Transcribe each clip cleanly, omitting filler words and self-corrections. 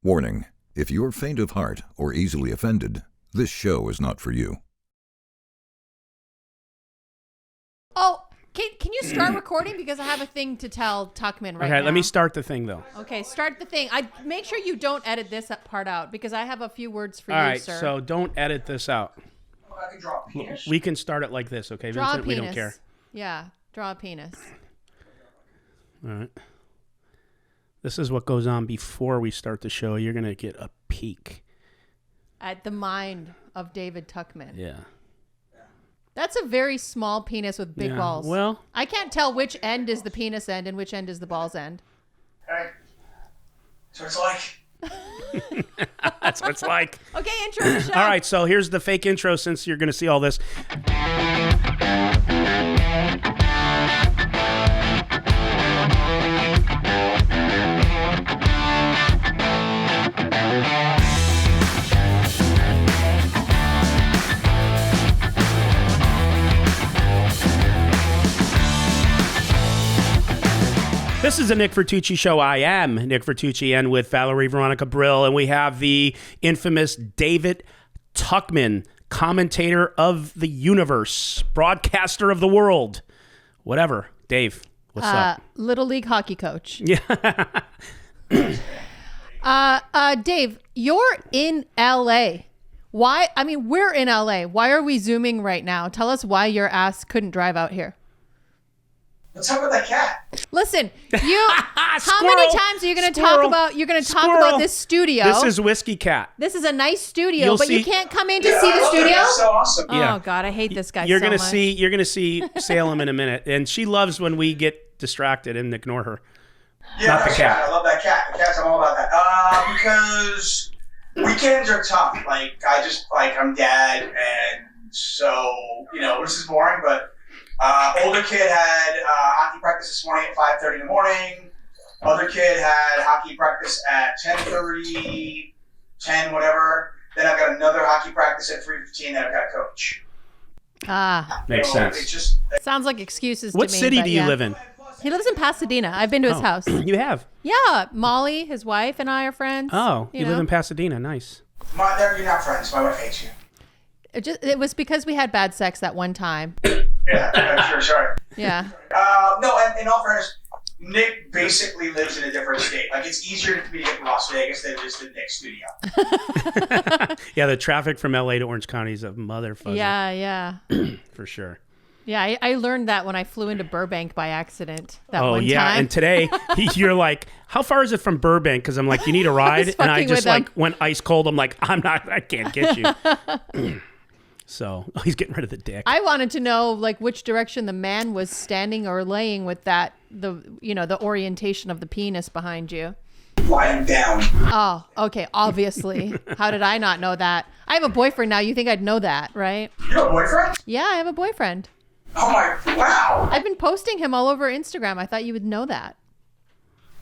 Warning, if you're faint of heart or easily offended, this show is not for you. Oh, can you start recording? Because I have a thing to tell Tuchman right now. Okay, let me start the thing, though. Okay, start the thing. Make sure you don't edit this part out, because I have a few words for All you, right, sir. so don't edit this out. I can draw a penis. We can start it like this, okay, Draw Vincent? a penis. We don't care. Yeah, draw a penis. All right. This is what goes on before we start the show. You're going to get a peek At the mind of David Tuchman. Yeah. That's a very small penis with big balls. Well, I can't tell which end is the penis end and which end is the balls end. Okay. So it's like. that's what it's like. Okay, intro the show. All right, so here's the fake intro since you're going to see all this. This is a Nick Vertucci show. I am Nick Vertucci, and with Valerie Veronica Brill, and we have the infamous David Tuchman, commentator of the universe, broadcaster of the world, whatever. Dave, what's up? Little League hockey coach. Yeah. Dave, you're in LA. Why? I mean, we're in LA. Why are we Zooming right now? Tell us why your ass couldn't drive out here. What's up with that cat? Listen, how many times are you going to talk about? You're going to talk about this studio. This is Whiskey Cat. This is a nice studio, You'll but see- you can't come in to Yeah, see I the love that. studio. That's so awesome. Yeah. Oh God, I hate this guy. You're so gonna much. see. You're gonna see Salem in a minute, and she loves when we get distracted and ignore her. Yeah, Not the that cat. I love that cat. The cat's, I'm all about that. Because weekends are tough. I'm dad, and so, this is boring, but older kid had hockey practice this morning at 5:30 in the morning. Other kid had hockey practice at 10:30, 10, whatever. Then I've got another hockey practice at 3:15 that I've got to coach. Makes So sense. It's just, Sounds like excuses What to me. city but do you yeah. live in? He lives in Pasadena. I've been to his house. You have. Yeah, Molly, his wife, and I are friends. Oh, you live know. in Pasadena. Nice. you're not friends. My wife hates you. It was because we had bad sex that one time. Yeah, sure, sorry. Yeah. No, and in all fairness, Nick basically lives in a different state. Like, it's easier for me to get to Las Vegas than just the Nick studio. Yeah, the traffic from LA to Orange County is a motherfucker. Yeah. For sure. Yeah, I learned that when I flew into Burbank by accident that Oh one yeah, time. and today you're like, how far is it from Burbank? Because I'm like, you need a ride, and I fucking just with him. went ice cold. I'm like, I can't get you. So he's getting rid of the dick. I wanted to know which direction the man was standing or laying with the orientation of the penis behind you. Lying down. Oh, okay, obviously. How did I not know that? I have a boyfriend now. You think I'd know that, right? You have a boyfriend? Yeah, I have a boyfriend. Oh my, wow. I've been posting him all over Instagram. I thought you would know that.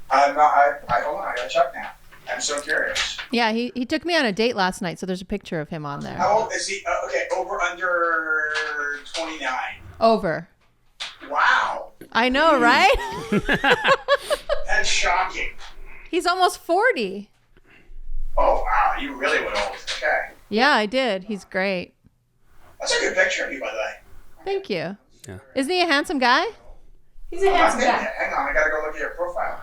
I'm not, hold on, I gotta check now. I'm so curious. Yeah, he took me on a date last night, so there's a picture of him on there. How old is he? Okay, over, under 29. Over. Wow. I know, right? That's shocking. He's almost 40. Oh, wow, you really went old. Okay. Yeah, I did. He's great. That's a good picture of you, by the way. Thank you. Yeah. Isn't he a handsome guy? He's a I'm handsome thinking guy. it. Hang on, I gotta go look at your profile.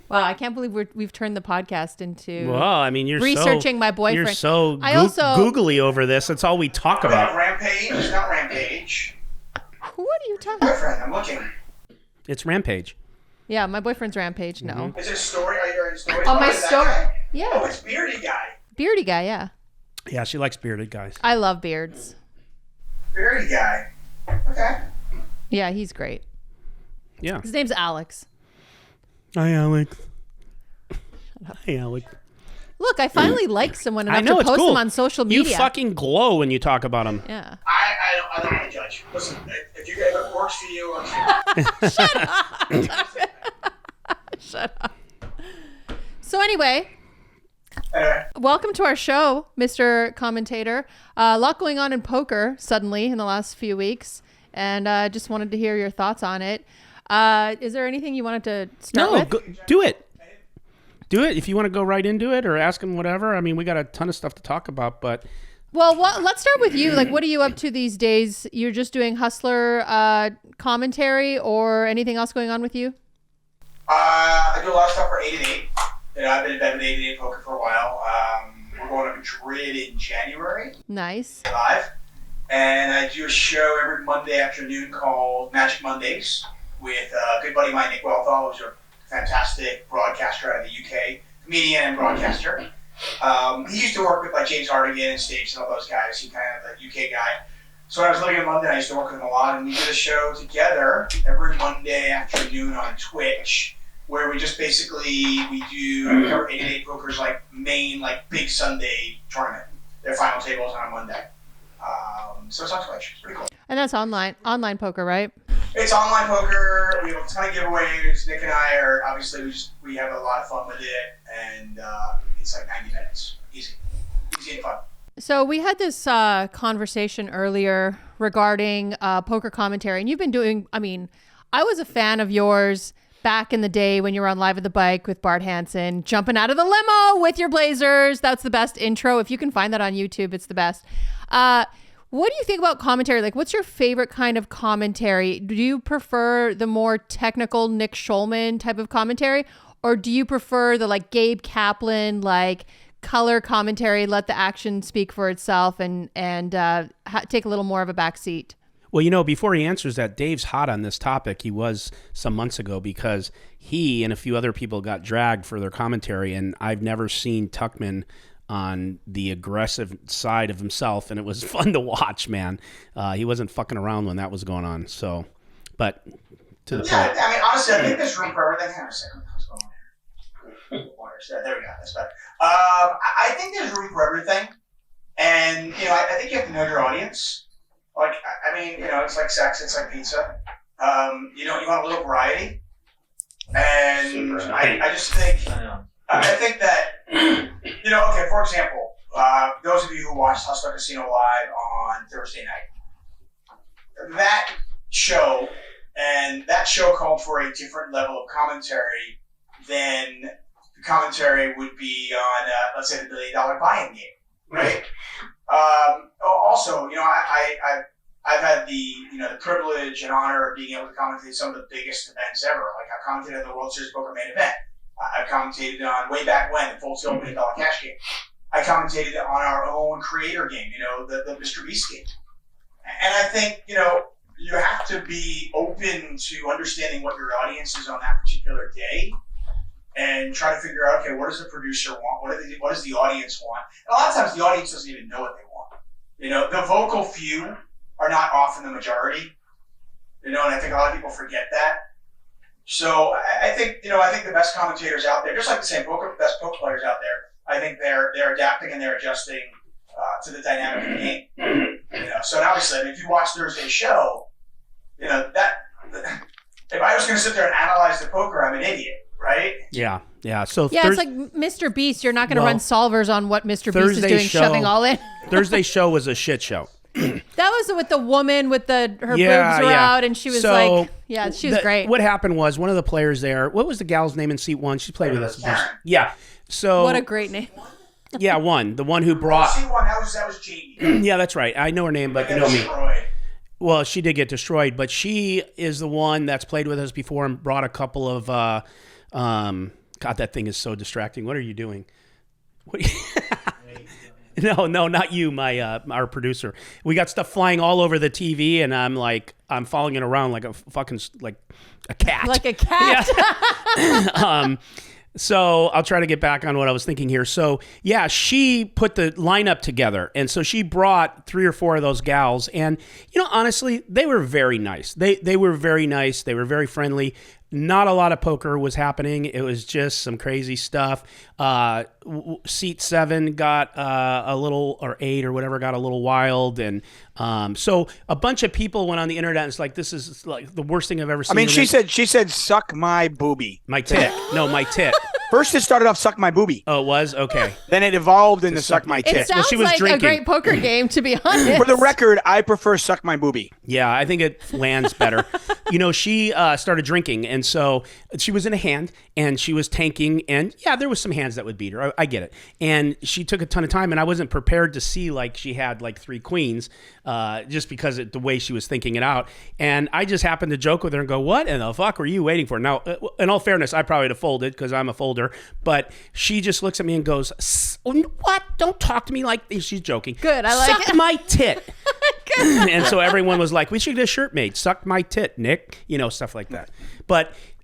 Wow, I can't believe we've turned the podcast into Well, I mean, you're researching my boyfriend. You're so I also googly over this. That's all we talk about. Rampage, not Rampage. What are you talking about? Boyfriend, I'm looking. It's Rampage. Yeah, my boyfriend's Rampage. No. Is it a story? Are you in story? Oh, my is that story. guy? Yeah. Oh, it's Beardy Guy. Beardy guy, yeah. Yeah, she likes bearded guys. I love beards. Beardy Guy. Okay. Yeah, he's great. Yeah. His name's Alex. Hi, Alex. Hi, Alex. Look, I finally like someone I enough know, to it's post cool. them on social media. You fucking glow when you talk about them. Yeah. I don't want to judge. Listen, if it works for you, I'm Shut up. So anyway, Anyway. welcome to our show, Mr. Commentator. A lot going on in poker suddenly in the last few weeks, and just wanted to hear your thoughts on it. Is there anything you wanted to start with? Do it. Do it if you want to go right into it, or ask him whatever. I mean, we got a ton of stuff to talk about, but. Well, let's start with you. Like, what are you up to these days? You're just doing Hustler commentary, or anything else going on with you? I do a lot of stuff for 8-8. I've been in bed with 8-8 poker for a while. We're going to Madrid in January. Nice. Live. And I do a show every Monday afternoon called Magic Mondays with a good buddy of mine, Nick who's a fantastic broadcaster out of the UK, comedian and broadcaster. He used to work with like James Hardigan and Stage and all those guys. He kind of the UK guy. So when I was living in London, I used to work with him a lot, and we did a show together every Monday afternoon on Twitch, where we just basically we cover 8-8 poker's like main like big Sunday tournament. Their final tables on a Monday. So it's on Twitch. It's pretty cool. And that's online poker, right? It's online poker. We have a ton of giveaways. Nick and I are obviously we have a lot of fun with it, and it's like 90 minutes. Easy and fun. So we had this conversation earlier regarding poker commentary, and you've been doing. I mean, I was a fan of yours back in the day when you were on Live at the Bike with Bart Hansen, jumping out of the limo with your blazers. That's the best intro. If you can find that on YouTube, it's the best. What do you think about commentary? Like, what's your favorite kind of commentary? Do you prefer the more technical Nick Schulman type of commentary, or do you prefer the like Gabe Kaplan, like color commentary, let the action speak for itself, and take a little more of a back seat? Well, before he answers that, Dave's hot on this topic. He was some months ago because he and a few other people got dragged for their commentary, and I've never seen Tuchman on the aggressive side of himself, and it was fun to watch, man. He wasn't fucking around when that was going on. So, but to the point. I mean, honestly, I think there's room for everything. Hang on a second. What's going on here? There we go. That's better. I think there's room for everything, and I think you have to know your audience. Like, I mean, it's like sex. It's like pizza. You want a little variety, and I just think. I think that, okay, for example, those of you who watched Hustler Casino Live on Thursday night, that show called for a different level of commentary than the commentary would be on, let's say, the $1 Billion Buy-In game, right? Also, I've had the privilege and honor of being able to commentate some of the biggest events ever. Like I commentated on the World Series Poker Main Event. I've commentated on way back when the Full Tilt $1 Million Cash game. I commentated on our own creator game, the Mr. Beast game. And I think, you have to be open to understanding what your audience is on that particular day and try to figure out, okay, what does the producer want? What does the audience want? And a lot of times the audience doesn't even know what they want. The vocal few are not often the majority, and I think a lot of people forget that. So I think the best commentators out there, just like the best poker players out there, I think they're adapting and they're adjusting to the dynamic of the game. So obviously, if you watch Thursday's show, that if I was going to sit there and analyze the poker, I'm an idiot, right? Yeah. So it's like Mr. Beast. You're not going to run solvers on what Mr. Beast is doing, shoving all in. Thursday's show was a shit show. That was with the woman with her boobs were out, and she was she was great. What happened was one of the players there. What was the gal's name in seat one? She played with us. Yeah. So what a great name. The one who brought. Seat one. That was Jamie. Yeah, that's right. I know her name, but you know me. Well, she did get destroyed, but she is the one that's played with us before and brought a couple of. God, that thing is so distracting. What are you doing? No, not you, our producer. We got stuff flying all over the TV, and I'm following it around like a fucking a cat. Like a cat. Yeah. So I'll try to get back on what I was thinking here. So yeah, she put the lineup together, and so she brought 3 or 4 of those gals, and honestly, they were very nice. They were very nice. They were very friendly. Not a lot of poker was happening. It was just some crazy stuff. Seat 7 got a little, or 8 or whatever, got a little wild. And so a bunch of people went on the internet and it's like, this is like the worst thing I've ever seen. I mean, she said, suck my boobie. My tit. No, my tit. First, it started off "Suck My Boobie." Oh, it was? Okay. Then it evolved into "Suck My It Tit." sounds she was like drinking. a great poker game, to be honest. For the record, I prefer "Suck My Boobie." Yeah, I think it lands better. She started drinking, and so she was in a hand, and she was tanking, and yeah, there was some hands that would beat her. I get it. And she took a ton of time, and I wasn't prepared to see like she had like 3 queens, just because the way she was thinking it out. And I just happened to joke with her and go, "What in the fuck were you waiting for?" Now, in all fairness, I probably would have folded because I'm a folder, but she just looks at me and goes, "What? Don't talk to me like this." She's joking. Good, I like Suck it. my tit. And so everyone was like, "We should get a shirt made. Suck my tit, Nick." Stuff like that.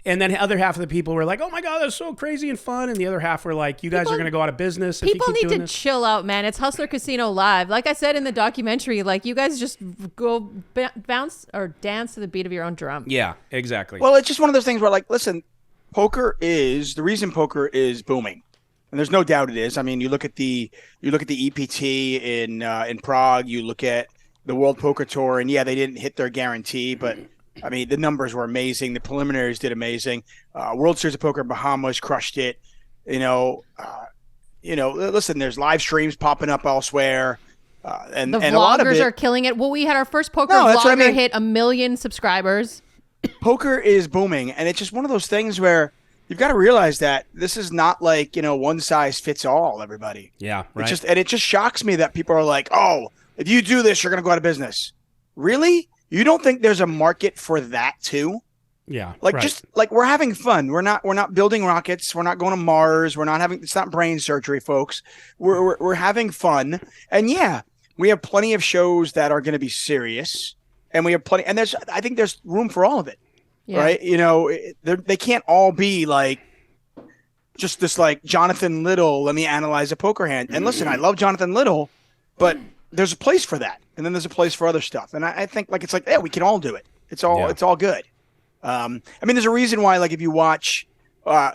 And then the other half of the people were like, "Oh my God, that's so crazy and fun." And the other half were like, "You guys are going to go out of business if you People keep need doing to this." chill out, man. It's Hustler Casino Live. Like I said in the documentary, like you guys just go bounce or dance to the beat of your own drum. Yeah, exactly. Well, it's just one of those things where, like, listen, the reason poker is booming, and there's no doubt it is. I mean, you look at the EPT in Prague, you look at the World Poker Tour, and yeah, they didn't hit their guarantee, but I mean, the numbers were amazing. The preliminaries did amazing. World Series of Poker in Bahamas crushed it. Listen, there's live streams popping up elsewhere. And The a lot of vloggers it, are killing it. Well, we had our first poker No, that's what I vlogger mean. hit 1 million subscribers. poker is booming, and it's just one of those things where you've got to realize that this is not like, one size fits all, everybody. yeah, right. It just shocks me that people are like, "Oh, if you do this, you're going to go out of business." Really? You don't think there's a market for that too? yeah, Like, right. just like, we're having fun. We're not building rockets. We're not going to Mars. It's not brain surgery, folks. We're having fun. And yeah, we have plenty of shows that are going to be serious, and we have plenty, and I think there's room for all of it. Yeah. Right? They can't all be like just this, like, Jonathan Little, let me analyze a poker hand. And listen, I love Jonathan Little, but there's a place for that. And then there's a place for other stuff. And I think, like, it's like, yeah, we can all do it. It's all good. I mean, there's a reason why, like, if you watch,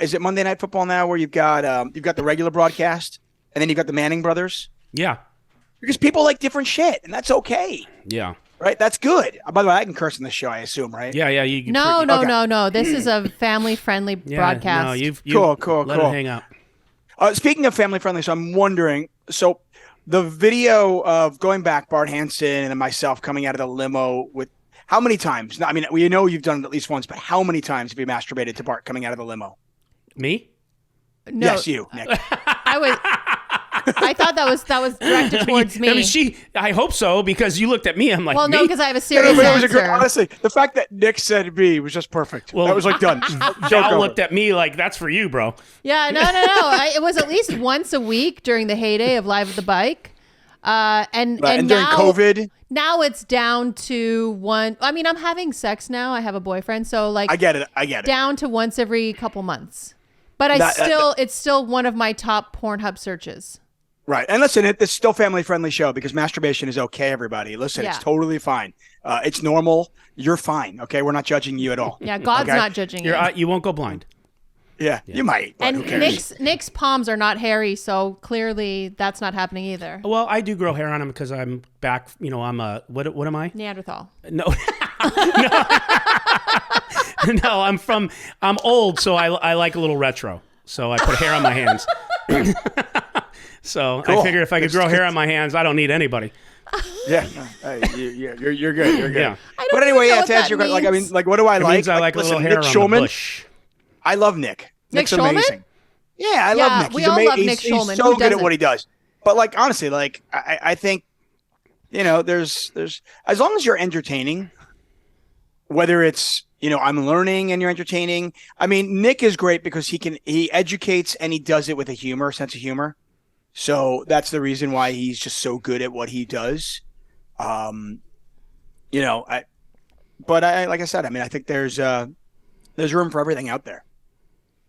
is it Monday Night Football now, where you've got the regular broadcast, and then you've got the Manning brothers? yeah, Because people like different shit, and that's okay. yeah, Right? That's good. By the way, I can curse in this show, I assume, right? yeah, yeah. You No, Okay. no. This is a family-friendly yeah, broadcast. No, you've Cool. let it hang up. Speaking of family friendly, so I'm wondering, so the video of going back, Bart Hansen and then myself coming out of the limo with how many times? I mean, we know you've done it at least once, but how many times have you masturbated to Bart coming out of the limo? Me? No, Yes, you, Nick. I thought that was directed towards me. I mean, I hope so, because you looked at me. I'm like, well, no, me? because I have a serious But it was answer. honestly, the fact that Nick said me was just perfect. Well, that was like done. Val looked at me like, that's for you, bro. Yeah, no. It was at least once a week during the heyday of Live at the Bike. And and during now, COVID, now it's down to one. I mean, I'm having sex now. I have a boyfriend, so like I get it. down to once every couple months. But it's still one of my top Pornhub searches. Right. And listen, it's still family friendly show because masturbation is okay, everybody. Listen, Yeah. it's totally fine. It's normal. You're fine. Okay. We're not judging you at all. Yeah, God's Okay? not judging you. You won't go blind. Yeah, you might. But And who cares? Nick's palms are not hairy, so clearly that's not happening either. Well, I do grow hair on them because I'm back. I'm a what am I? Neanderthal. No, no. I'm old, so I like a little retro. So I put hair on my hands. So Cool. I figured if I could grow hair on my hands, I don't need anybody. Yeah, you're good. You're good. Yeah. But anyway, even know yeah. what To answer your that question, like, I mean, means. like, what do I It like? means I like a listen, little hair Nick on Schulman. the bush. I love Nick. Nick's Schulman? amazing. Yeah, I Yeah, love Nick. we He's all amazing. love Nick He's Schulman. so Who good at doesn't? what he does. But like, honestly, like, I think, there's as long as you're entertaining, whether it's I'm learning and you're entertaining. I mean, Nick is great because he educates and he does it with a sense of humor. So that's the reason why he's just so good at what he does. Like I said, I mean, I think there's room for everything out there.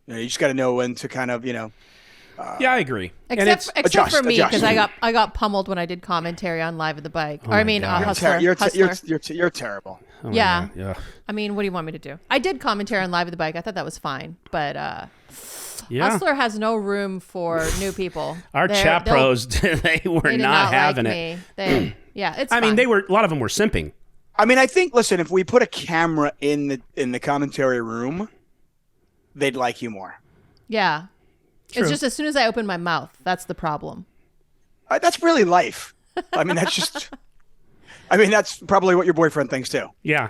You just got to know when to kind of, Yeah, I agree. Except for me, adjust. because I got pummeled when I did commentary on Live at the Bike. Oh or I my mean, God. Hustler. you're Hustler. you're terrible. Oh my Yeah. God, yeah. I mean, what do you want me to do? I did commentary on Live at the Bike. I thought that was fine, but Yeah. Hustler has no room for new people. Our chat pros, they were They did not like having it. me. It's. I mean, fine. a lot of them were simping. I mean, I think, listen, if we put a camera in the commentary room, they'd like you more. Yeah. True. It's just as soon as I open my mouth, that's the problem. That's really life. I mean, that's probably what your boyfriend thinks too. Yeah.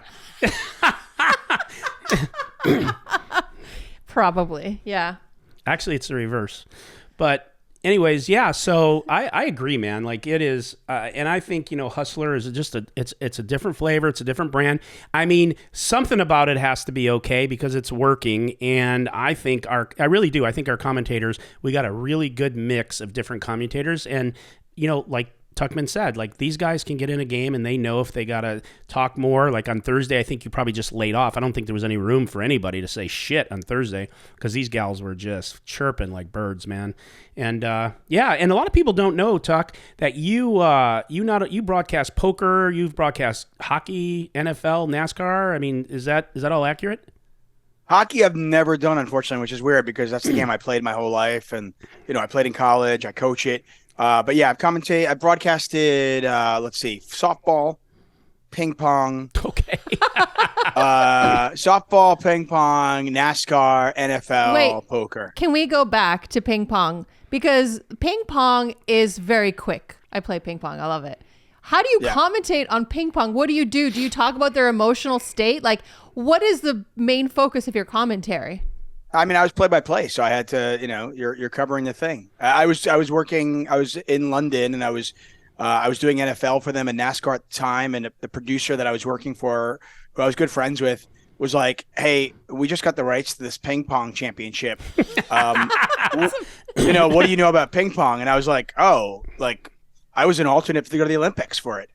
Probably, yeah. Actually, it's the reverse. But anyways, yeah, so I agree, man. Like it is, and I think, Hustler is just it's a different flavor. It's a different brand. I mean, something about it has to be okay because it's working. And I really do. I think our commentators, we got a really good mix of different commentators. And, like Tuchman said, like these guys can get in a game and they know if they got to talk more. Like on Thursday, I think you probably just laid off. I don't think there was any room for anybody to say shit on Thursday because these gals were just chirping like birds, man. And yeah, and a lot of people don't know, Tuck, that you broadcast poker, you've broadcast hockey, NFL, NASCAR. I mean, is that all accurate? Hockey I've never done, unfortunately, which is weird because that's the game I played my whole life. And, I played in college, I coach it. But yeah, I've broadcasted, softball, ping pong. Okay. Softball, ping pong, NASCAR, NFL, poker. Can we go back to ping pong? Because ping pong is very quick. I play ping pong. I love it. How do you commentate on ping pong? What do you do? Do you talk about their emotional state? Like, what is the main focus of your commentary? I mean, I was play-by-play, so I had to, you're covering the thing. I was in London, and I was doing NFL for them and NASCAR at the time, and the producer that I was working for, who I was good friends with, was like, "Hey, we just got the rights to this ping pong championship. What do you know about ping pong?" And I was like, "Oh, like I was an alternate to go to the Olympics for it."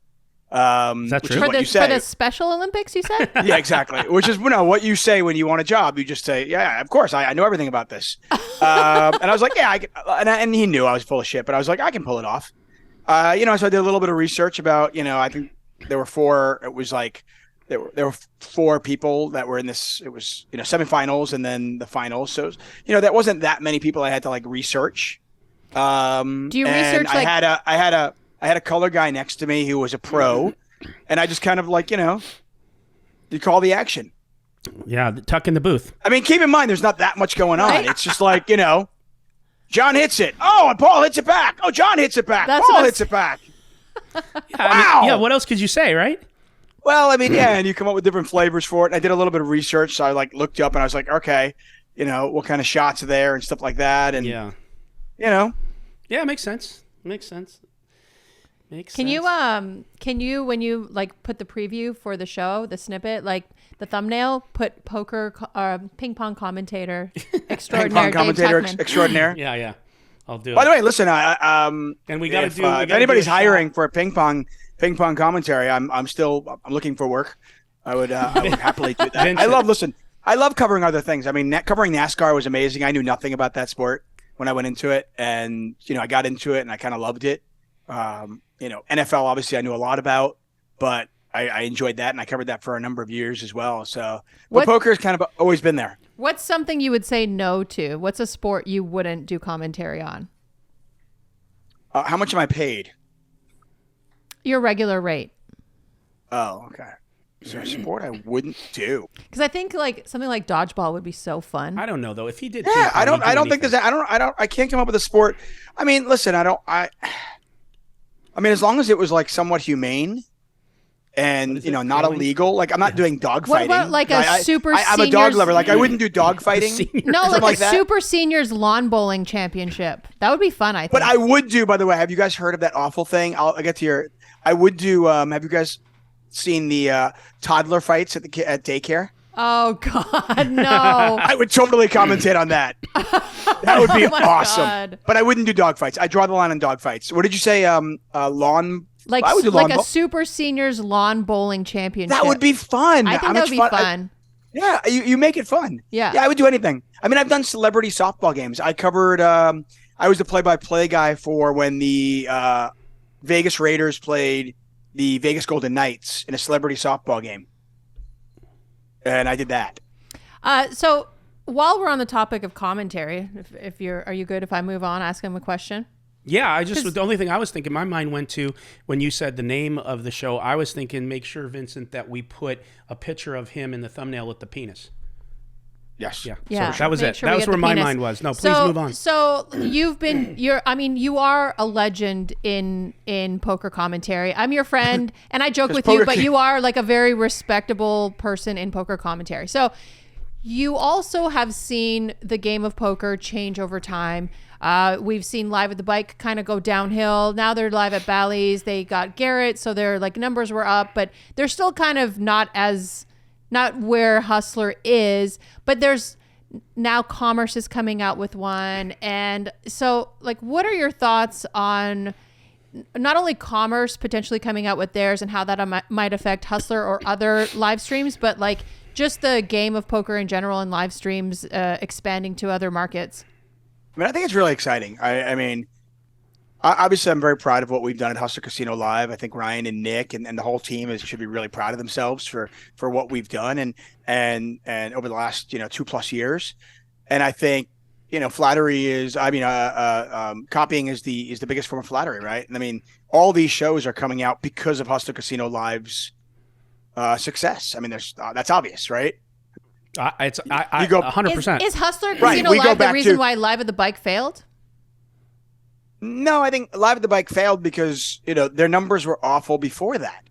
Is that true? For the Special Olympics, you said? Yeah, exactly. Which is what you say when you want a job. You just say, "Yeah, of course, I know everything about this." And I was like, "Yeah," I can, and he knew I was full of shit, but I was like, "I can pull it off." So I did a little bit of research about, I think there were four. It was like there were four people that were in this. It was semifinals and then the finals. So that wasn't that many people I had to like research. Do you research? I had a color guy next to me who was a pro, and I just kind of like, you call the action. Yeah, Tuck in the booth. I mean, keep in mind, there's not that much going on. Right? It's just like, John hits it. Oh, and Paul hits it back. Oh, John hits it back. Paul hits it back. Yeah, what else could you say, right? Well, I mean, yeah, and you come up with different flavors for it. And I did a little bit of research, so I like looked up and I was like, okay, what kind of shots are there and stuff like that. And, yeah, it makes sense. Can you when you like put the preview for the show, the snippet, like the thumbnail, put ping pong commentator extraordinaire, ping pong commentator Dave Tuchman. extraordinaire. Yeah, I'll do it. By the way, listen, and we got to do. If anybody's hiring for a ping pong commentary, I'm looking for work. I would happily do that. I love covering other things. I mean, covering NASCAR was amazing. I knew nothing about that sport when I went into it, and I got into it and I kind of loved it. NFL, obviously, I knew a lot about, but I enjoyed that, and I covered that for a number of years as well. So, poker has kind of always been there. What's something you would say no to? What's a sport you wouldn't do commentary on? How much am I paid? Your regular rate. Oh, okay. Is there a sport I wouldn't do? Because I think like something like dodgeball would be so fun. I don't know though. If he did, yeah, I don't think there's. I can't come up with a sport. I mean, listen, I mean, as long as it was like somewhat humane and not illegal. Like I'm not doing dog fighting. What about like I'm a dog lover. Like I wouldn't do dog fighting. No, like a super seniors lawn bowling championship. That would be fun, I think. But I would do. By the way, have you guys heard of that awful thing? I'll get to your. I would do. Have you guys seen the toddler fights at daycare? Oh God, no! I would totally commentate on that. That would be awesome. God. But I wouldn't do dog fights. I draw the line on dog fights. What did you say? Lawn. Like I would do a super seniors lawn bowling championship. That would be fun. I think that would be fun. Yeah, you make it fun. Yeah, I would do anything. I mean, I've done celebrity softball games. I covered. I was the play-by-play guy for when the Vegas Raiders played the Vegas Golden Knights in a celebrity softball game. And I did that. So while we're on the topic of commentary, are you good if I move on, ask him a question? Yeah, the only thing I was thinking, my mind went to when you said the name of the show, I was thinking, make sure, Vincent, that we put a picture of him in the thumbnail with the penis. Yes. Yeah. Yeah. So that was Make it. sure That we was get where the my penis. mind was. No, please move on. So you are a legend in poker commentary. I'm your friend, and I joke with you, poker but can- you are like a very respectable person in poker commentary. So you also have seen the game of poker change over time. We've seen Live at the Bike kind of go downhill. Now they're live at Bally's. They got Garrett, so their like numbers were up, but they're still kind of not where Hustler is. But there's now Commerce is coming out with one, and so like, what are your thoughts on not only Commerce potentially coming out with theirs and how that might affect Hustler or other live streams, but like just the game of poker in general and live streams expanding to other markets? I mean, I think it's really exciting. I mean, obviously, I'm very proud of what we've done at Hustler Casino Live. I think Ryan and Nick and the whole team should be really proud of themselves for what we've done and over the last 2+ years. And I think flattery is, copying is the biggest form of flattery, right? And I mean, all these shows are coming out because of Hustler Casino Live's success. I mean, that's obvious, right? It's You go 100%. Is Hustler Right, Casino we go Live the back reason to- why Live at the Bike failed? No, I think Live at the Bike failed because their numbers were awful before that.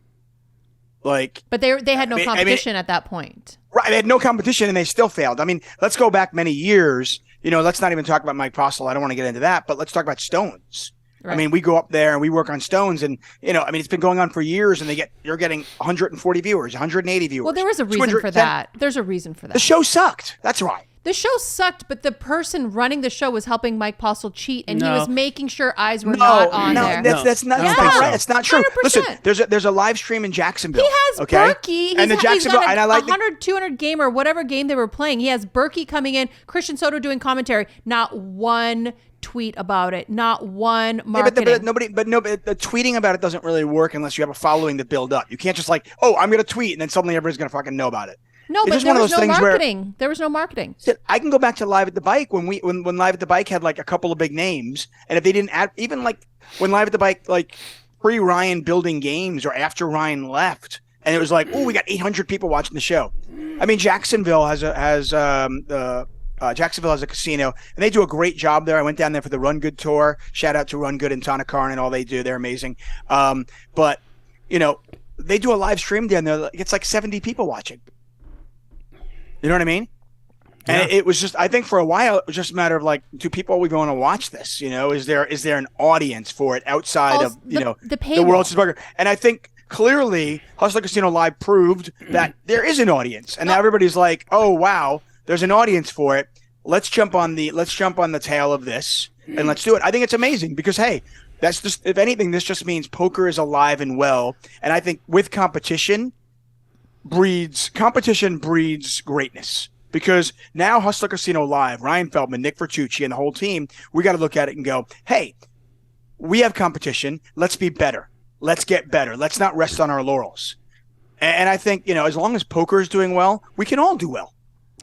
Like, But they had no I mean- competition at that point. right, they had no competition and they still failed. I mean, let's go back many years. Let's not even talk about Mike Postle. I don't want to get into that, but let's talk about Stones. Right. I mean, we go up there and we work on Stones, and it's been going on for years, and you're getting 140 viewers, 180 viewers. Well, there was a reason for 210. that. There's a reason for The that. show sucked. That's right. The show sucked, but the person running the show was helping Mike Postle cheat, and he No. was making sure eyes were not on there. That's not I don't that's not think right. so. That's not true. 100%. Listen, there's a live stream in Jacksonville. He has okay? Berkey. and the He's Jacksonville, got and I a like 100, 200 game or whatever game they were playing. He has Berkey coming in, Christian Soto doing commentary. Not one tweet about it. Not one marketing. but the tweeting about it doesn't really work unless you have a following to build up. You can't just like, oh, I'm going to tweet, and then suddenly everybody's going to fucking know about it. No, It's but just there one of was those no things where- marketing. There was no marketing. I can go back to Live at the Bike when Live at the Bike had like a couple of big names, and if they didn't add, even like when Live at the Bike, like pre-Ryan building games or after Ryan left, and it was like, oh, we got 800 people watching the show. I mean, Jacksonville has a casino, and they do a great job there. I went down there for the Run Good tour. Shout out to Run Good and Tana Karn and all they do. They're amazing. But they do a live stream down there. It's like 70 people watching. You know what I mean? And it was just, I think for a while, it was just a matter of like, do people even want to watch this? Is there an audience for it outside Also, of, the the World's Burger? And I think clearly Hustler Casino Live proved that there is an audience. And now everybody's like, oh, wow, there's an audience for it. Let's jump on the tail of this and let's do it. I think it's amazing because, hey, that's just, if anything, this just means poker is alive and well. And I think with competition breeds greatness. Because now Hustler Casino Live, Ryan Feldman, Nick Vertucci, and the whole team, we got to look at it and go, hey, we have competition. Let's be better. Let's get better. Let's not rest on our laurels. And I think, as long as poker is doing well, we can all do well.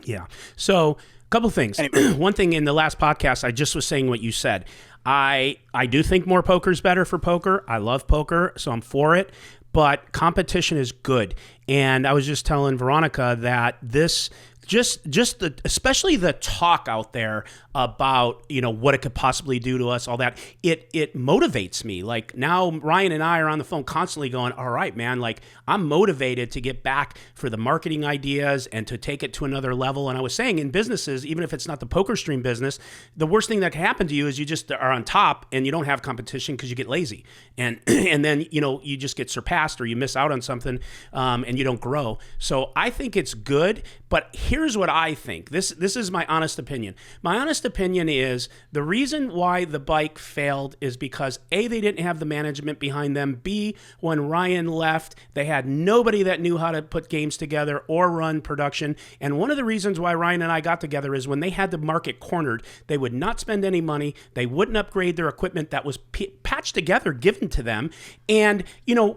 Yeah. So a couple things. Anyway. One thing in the last podcast, I just was saying what you said. I do think more poker is better for poker. I love poker, so I'm for it. But competition is good. And I was just telling Veronica that this especially the talk out there about what it could possibly do to us, all that, it motivates me. Like now Ryan and I are on the phone constantly going, all right, man, like I'm motivated to get back for the marketing ideas and to take it to another level. And I was saying in businesses, even if it's not the poker stream business, the worst thing that can happen to you is you just are on top and you don't have competition because you get lazy and then you just get surpassed or you miss out on something and you don't grow. So I think it's good, but here's what I think. This is my honest opinion. My honest opinion is the reason why the Bike failed is because A, they didn't have the management behind them. B, when Ryan left, they had nobody that knew how to put games together or run production. And one of the reasons why Ryan and I got together is when they had the market cornered, they would not spend any money. They wouldn't upgrade their equipment that was patched together, given to them. And,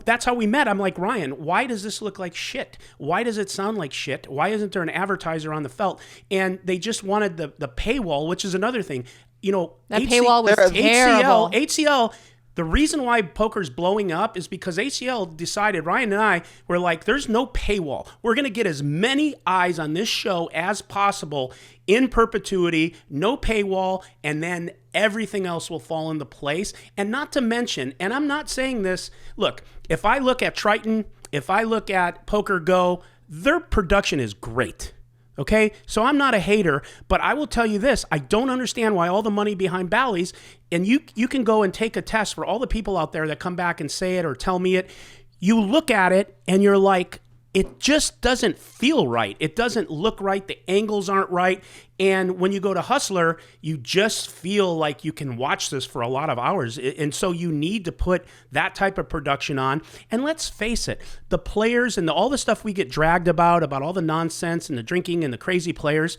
that's how we met. I'm like, Ryan, why does this look like shit? Why does it sound like shit? Why isn't there an advertiser on the felt? And they just wanted the paywall, which is another thing. That paywall was terrible. HCL, The reason why poker's blowing up is because HCL decided, Ryan and I were like, there's no paywall. We're going to get as many eyes on this show as possible in perpetuity, no paywall, and then everything else will fall into place. And not to mention, and I'm not saying this, look, if I look at Triton, if I look at Poker Go, their production is great. Okay, so I'm not a hater, but I will tell you this. I don't understand why all the money behind Bally's, and you can go and take a test for all the people out there that come back and say it or tell me it. You look at it and you're like, it just doesn't feel right. It doesn't look right. The angles aren't right. And when you go to Hustler, you just feel like you can watch this for a lot of hours. And so you need to put that type of production on. And let's face it, the players and all the stuff we get dragged about all the nonsense and the drinking and the crazy players,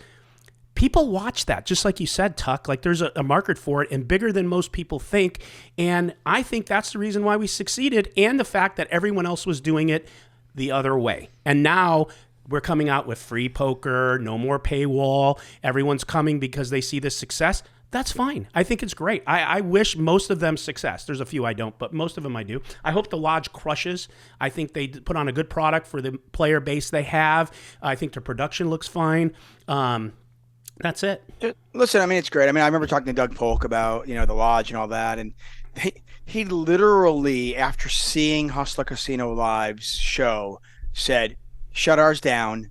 people watch that, just like you said, Tuck. Like there's a market for it and bigger than most people think. And I think that's the reason why we succeeded, and the fact that everyone else was doing it the other way. And now we're coming out with free poker, no more paywall. Everyone's coming because they see the success. That's fine. I think it's great. I wish most of them success. There's a few I don't, but most of them I do. I hope the Lodge crushes. I think they put on a good product for the player base they have. I think their production looks fine. That's it. Listen, I mean, it's great. I mean, I remember talking to Doug Polk about, the Lodge and all that, and he literally, after seeing Hustler Casino Live's show, said, shut ours down,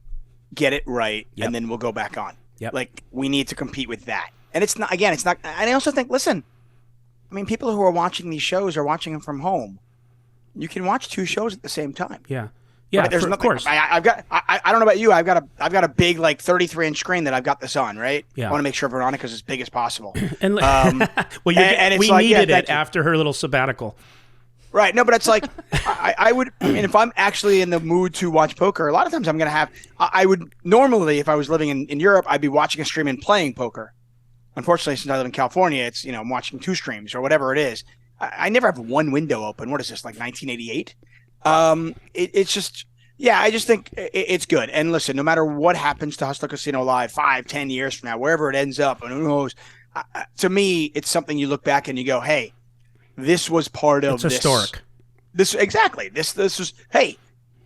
get it right, and then we'll go back on. Yep. Like, we need to compete with that. And it's not, and I also think, listen, I mean, people who are watching these shows are watching them from home. You can watch two shows at the same time. Yeah. Yeah, right? There's of nothing, course. I don't know about you. I've got a big 33-inch screen that I've got this on, right? Yeah. I want to make sure Veronica's as big as possible. And well, we needed it after her little sabbatical. Right. No, but it's like I would. I mean, if I'm actually in the mood to watch poker, a lot of times I'm going to have. I would normally, if I was living in Europe, I'd be watching a stream and playing poker. Unfortunately, since I live in California, it's I'm watching two streams or whatever it is. I never have one window open. What is this, like 1988? It's just, I just think it's good. And listen, no matter what happens to Hustler Casino Live 5-10 years from now, wherever it ends up, and who knows, to me, it's something you look back and you go, hey, this was part of it's historic. This exactly. This was, hey,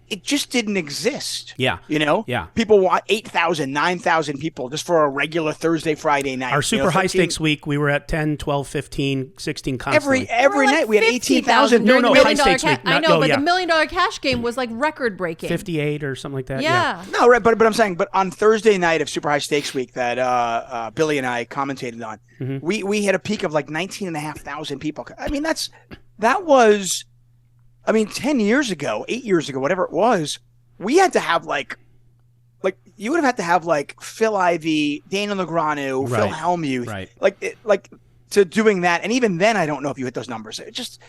it just didn't exist. Yeah. Yeah. People want 8,000, 9,000 people just for a regular Thursday, Friday night. Our super high stakes week, we were at 10, 12, 15, 16 constantly. Every night we had 18,000. No, high stakes week. I know, but the $1 million cash game was like record breaking. 58 or something like that. Yeah. No, right, but I'm saying, but on Thursday night of super high stakes week that Billy and I commentated on, we had a peak of like 19,500 people. I mean, that was 10 years ago, 8 years ago, whatever it was, we had to have like you would have had to have like Phil Ivey, Daniel Negreanu, Phil Hellmuth, like to doing that. And even then, I don't know if you hit those numbers. It just,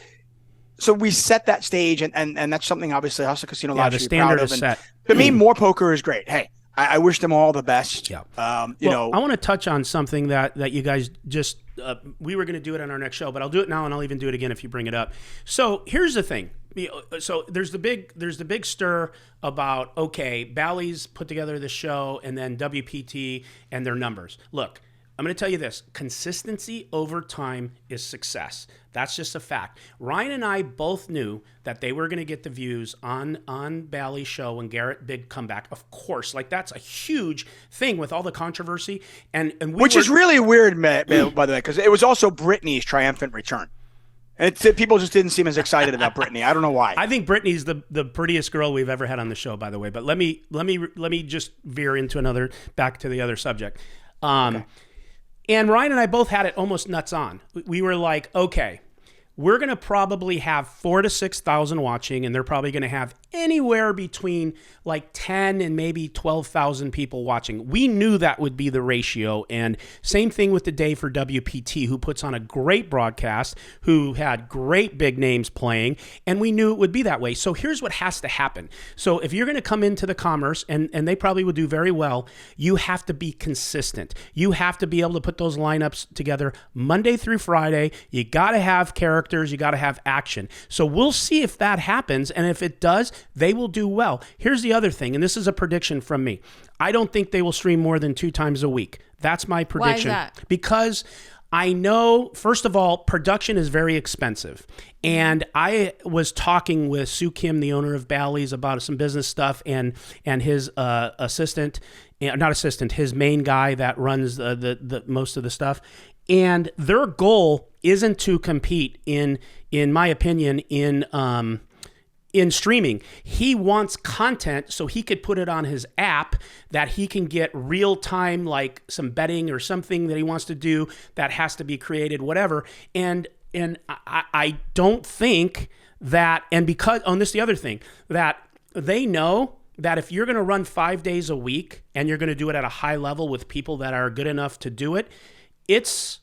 so we set that stage, and that's something obviously Hustler Casino Lodge the should be proud standard of. is set. To me, more poker is great. Hey, I wish them all the best. Yeah. I want to touch on something that you guys just, we were going to do it on our next show, but I'll do it now, and I'll even do it again if you bring it up. So here's the thing. So there's the big stir about, okay, Bally's put together the show, and then WPT and their numbers. Look, I'm going to tell you this. Consistency over time is success. That's just a fact. Ryan and I both knew that they were going to get the views on Bally's show when Garrett big comeback. Of course, like that's a huge thing with all the controversy. And which is really weird, by the way, because it was also Britney's triumphant return. And people just didn't seem as excited about Britney. I don't know why. I think Britney's the prettiest girl we've ever had on the show, by the way. But let me just veer into back to the other subject. Okay. And Ryan and I both had it almost nuts on. We were like, okay, we're going to probably have 4,000 to 6,000 watching, and they're probably going to have anywhere between like 10 and maybe 12,000 people watching. We knew that would be the ratio, and same thing with the day for WPT, who puts on a great broadcast, who had great big names playing, and we knew it would be that way. So here's what has to happen. So if you're going to come into the commerce, and they probably would do very well, you have to be consistent. You have to be able to put those lineups together Monday through Friday. You got to have characters. You got to have action. So we'll see if that happens, and if it does, they will do well. Here's the other thing, and this is a prediction from me. I don't think they will stream more than 2 times a week. That's my prediction. Why is that? Because I know, first of all, production is very expensive. And I was talking with Sue Kim, the owner of Bally's, about some business stuff, and his his main guy that runs the most of the stuff. And their goal isn't to compete in my opinion, in streaming. He wants content so he could put it on his app that he can get real time, like some betting or something that he wants to do that has to be created, whatever. And I don't think that, and because on this, the other thing, that they know that if you're going to run 5 days a week and you're going to do it at a high level with people that are good enough to do it, it's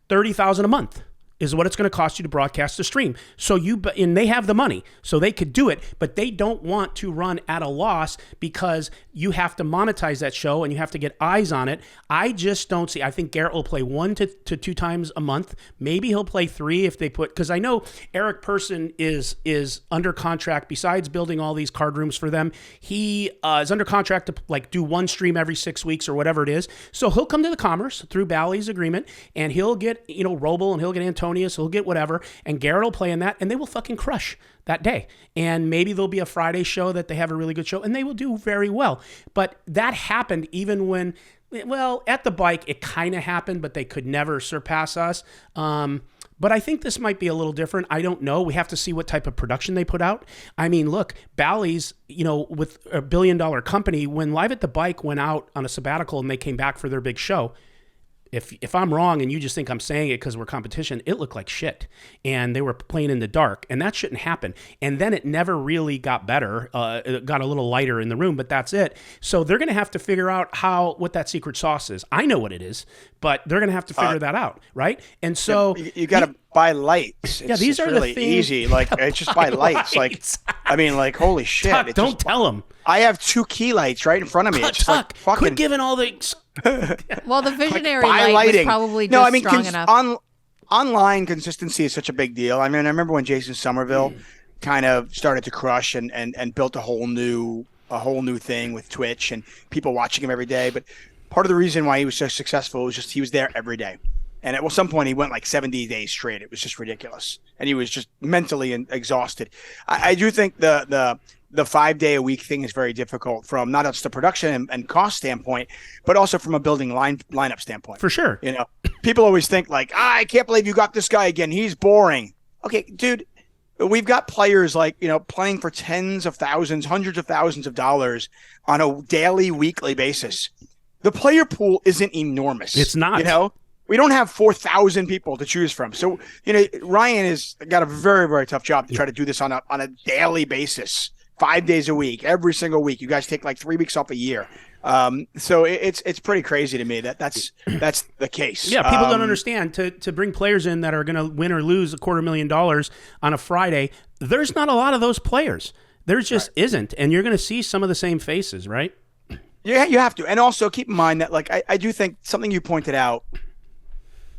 $30,000 a month is what it's going to cost you to broadcast the stream. So and they have the money, so they could do it, but they don't want to run at a loss because you have to monetize that show and you have to get eyes on it. I just don't see. I think Garrett will play 1 to 2 times a month. Maybe he'll play 3 if they put, because I know Eric Person is under contract. Besides building all these card rooms for them, he is under contract to like do 1 stream every 6 weeks or whatever it is. So he'll come to the Commerce through Bally's agreement, and he'll get Roble and he'll get Antonio. So he'll get whatever, and Garrett will play in that, and they will fucking crush that day. And maybe there'll be a Friday show that they have a really good show, and they will do very well. But that happened even when, well, at the bike, it kind of happened, but they could never surpass us. But I think this might be a little different. I don't know. We have to see what type of production they put out. I mean, look, Bally's, with a $1 billion company, when Live at the Bike went out on a sabbatical and they came back for their big show, if I'm wrong and you just think I'm saying it because we're competition, it looked like shit. And they were playing in the dark, and that shouldn't happen. And then it never really got better. It got a little lighter in the room, but that's it. So they're going to have to figure out what that secret sauce is. I know what it is, but they're going to have to figure that out, right? And so you got to buy lights. These are really the things. Easy. Like it's just buy lights. Like I mean, like holy shit! Tuck, don't tell them. I have 2 key lights right in front of me. It's just Tuck, like fucking. quit giving all the. Well, the visionary by light lighting. was probably just strong enough. Online consistency is such a big deal. I mean, I remember when Jason Somerville kind of started to crush and built a whole new thing with Twitch and people watching him every day. But part of the reason why he was so successful was just he was there every day. And at some point, he went like 70 days straight. It was just ridiculous. And he was just mentally exhausted. I do think the 5-day-a-week thing is very difficult from not just the production and cost standpoint, but also from a building lineup standpoint. For sure. People always think like, I can't believe you got this guy again. He's boring. Okay, dude, we've got players like, playing for tens of thousands, hundreds of thousands of dollars on a daily, weekly basis. The player pool isn't enormous. It's not. We don't have 4,000 people to choose from. So, Ryan has got a very, very tough job to try to do this on a daily basis. 5 days a week, every single week. You guys take like 3 weeks off a year. So it's pretty crazy to me that's the case. Yeah, people don't understand to bring players in that are going to win or lose $250,000 on a Friday. There's not a lot of those players. There just isn't, and you're going to see some of the same faces, right? Yeah, you have to, and also keep in mind that like I do think something you pointed out,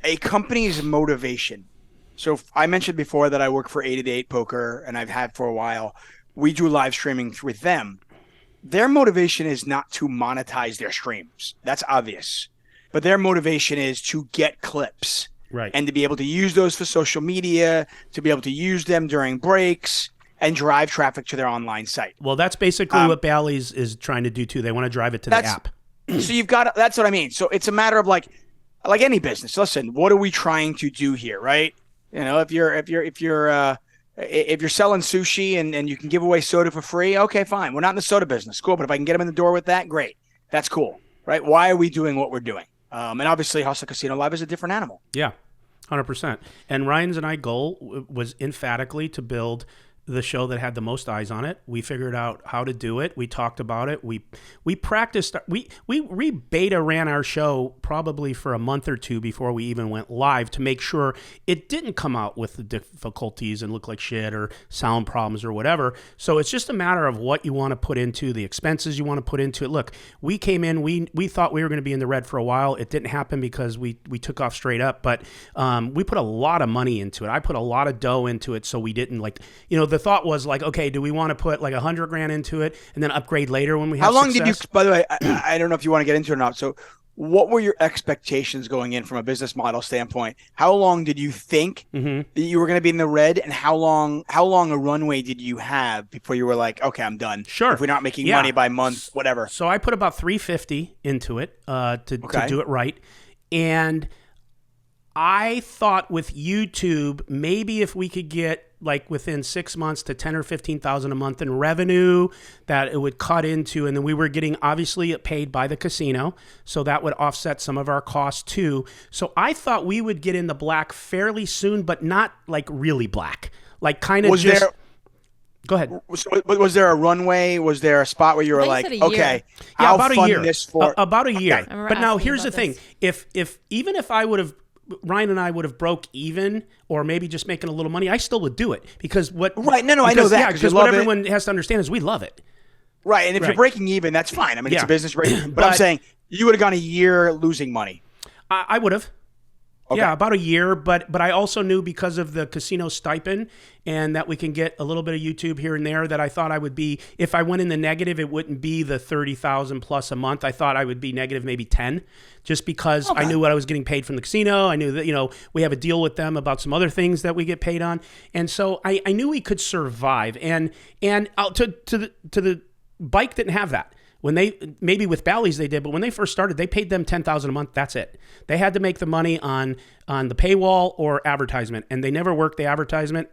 a company's motivation. So I mentioned before that I work for 888 Poker, and I've had for a while. We do live streaming with them. Their motivation is not to monetize their streams. That's obvious. But their motivation is to get clips. Right. And to be able to use those for social media, to be able to use them during breaks, and drive traffic to their online site. Well, that's basically what Bally's is trying to do too. They want to drive it to the app. So that's what I mean. So it's a matter of like any business. Listen, what are we trying to do here, right? If you're selling sushi and you can give away soda for free, okay, fine. We're not in the soda business. Cool. But if I can get them in the door with that, great. That's cool. Right? Why are we doing what we're doing? And obviously, Hustle Casino Live is a different animal. Yeah, 100%. And Ryan's and I goal was emphatically to build the show that had the most eyes on it. We figured out how to do it. We talked about it. We practiced. We beta ran our show probably for a month or two before we even went live to make sure it didn't come out with the difficulties and look like shit or sound problems or whatever. So it's just a matter of what you want to put into the expenses you want to put into it. Look, we came in. We thought we were going to be in the red for a while. It didn't happen because we took off straight up. But we put a lot of money into it. I put a lot of dough into it, so we didn't the thought was like, okay, do we want to put like $100,000 into it and then upgrade later when we have How long success? did you, by the way, I don't know if you want to get into it or not. So what were your expectations going in from a business model standpoint? How long did you think that you were going to be in the red, and how long a runway did you have before you were like, okay, I'm done? Sure. If we're not making money by month, whatever. So I put about $350 into it to do it right. And I thought with YouTube, maybe if we could get like within 6 months to 10 or 15,000 a month in revenue, that it would cut into, and then we were getting obviously paid by the casino, so that would offset some of our costs too. So I thought we would get in the black fairly soon, but not like really black, like kind of just. Go ahead. So, was there a runway? Was there a spot where you were like, okay, yeah, I'll about fund a year. this for about a year. Okay. But now here's the thing: if even if I would have. Ryan and I would have broke even, or maybe just making a little money, I still would do it because what? Right? No, I know that. Yeah, because what everyone has to understand is we love it. Right, and if you're breaking even, that's fine. I mean, it's a business break. But I'm saying you would have gone a year losing money. I would have. Okay. Yeah, about a year, but I also knew because of the casino stipend and that we can get a little bit of YouTube here and there that I thought I would be, if I went in the negative, it wouldn't be the 30,000 plus a month. I thought I would be negative maybe 10 just because I knew what I was getting paid from the casino. I knew that, we have a deal with them about some other things that we get paid on. And so I knew we could survive. And to the bike didn't have that. When maybe with Bally's they did, but when they first started, they paid them $10,000 a month. That's it. They had to make the money on the paywall or advertisement, and they never worked the advertisement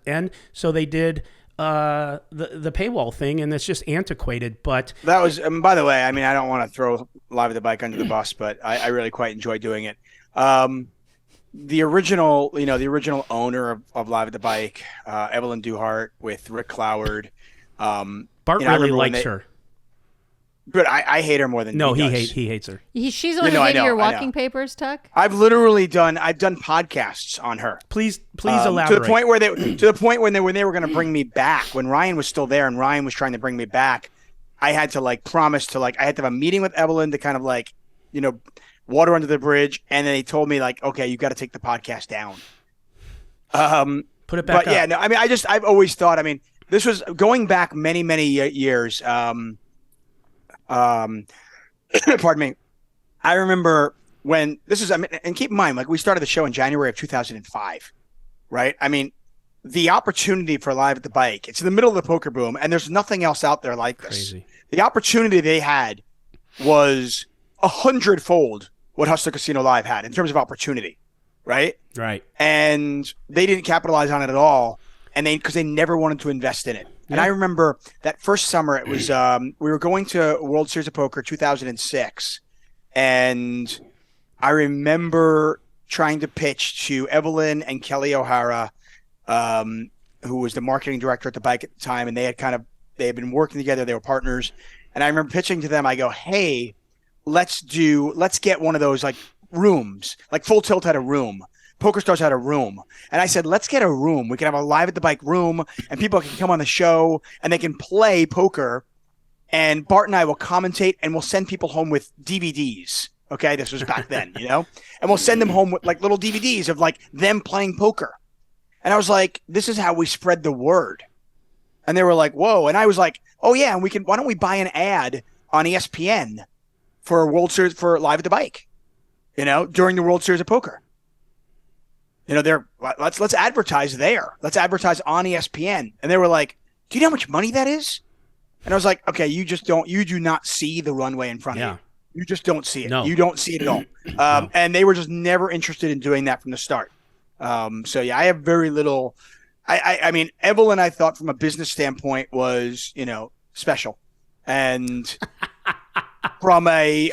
end. So they did the paywall thing, and it's just antiquated. But that was, by the way, I mean, I don't want to throw Live at the Bike under the bus, but I really quite enjoy doing it. The original owner of Live at the Bike, Evelyn Duhart with Rick Cloward. Bart really likes her. But I hate her more than he hates her. She's the one who gave you your walking papers, Tuck. I've done podcasts on her. Please elaborate. To the point when they were going to bring me back, when Ryan was still there and Ryan was trying to bring me back, I had to promise to I had to have a meeting with Evelyn to kind of water under the bridge, and then they told me okay, you got to take the podcast down. Put it back up. But yeah, no, I mean, I've always thought, I mean, this was going back many, many years. Pardon me. I remember when and keep in mind, we started the show in January of 2005, right? I mean, the opportunity for Live at the Bike, it's in the middle of the poker boom, and there's nothing else out there like this. Crazy. The opportunity they had was 100-fold what Hustler Casino Live had in terms of opportunity, right? Right. And they didn't capitalize on it at all, and because they never wanted to invest in it. And I remember that first summer, it was we were going to World Series of Poker 2006, and I remember trying to pitch to Evelyn and Kelly O'Hara, who was the marketing director at the bike at the time, and they had been working together. They were partners, and I remember pitching to them. I go, "Hey, let's get one of those rooms, Full Tilt had a room." PokerStars had a room. And I said, let's get a room. We can have a Live at the Bike room, and people can come on the show, and they can play poker, and Bart and I will commentate, and we'll send people home with DVDs. Okay, this was back then, And we'll send them home with little DVDs of them playing poker. And I was like, this is how we spread the word. And they were like, whoa. And I was like, oh yeah, and why don't we buy an ad on ESPN for World Series, for Live at the Bike, during the World Series of Poker. Let's advertise there. Let's advertise on ESPN. And they were like, do you know how much money that is? And I was like, okay, you do not see the runway in front of you. You just don't see it. No. You don't see it at all. And they were just never interested in doing that from the start. So yeah, I have very little, I mean, Evelyn, I thought from a business standpoint was, special. And from a,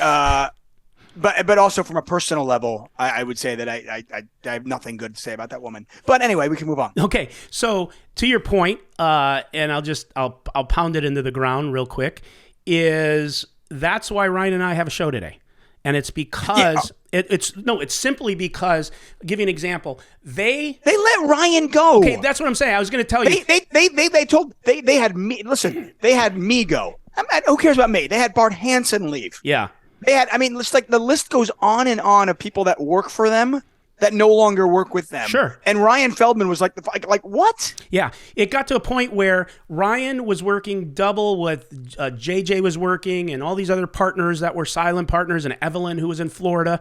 But also from a personal level, I would say that I have nothing good to say about that woman. But anyway, we can move on. Okay, so to your point, and I'll pound it into the ground real quick. That's why Ryan and I have a show today, and it's because it's simply because. I'll give you an example. They let Ryan go. Okay, that's what I'm saying. I was going to tell you. They had me. Listen, they had me go. Who cares about me? They had Bart Hansen leave. Yeah. They had, the list goes on and on of people that work for them that no longer work with them. Sure. And Ryan Feldman was like, like what? Yeah. It got to a point where Ryan was working double with JJ was working and all these other partners that were silent partners and Evelyn, who was in Florida.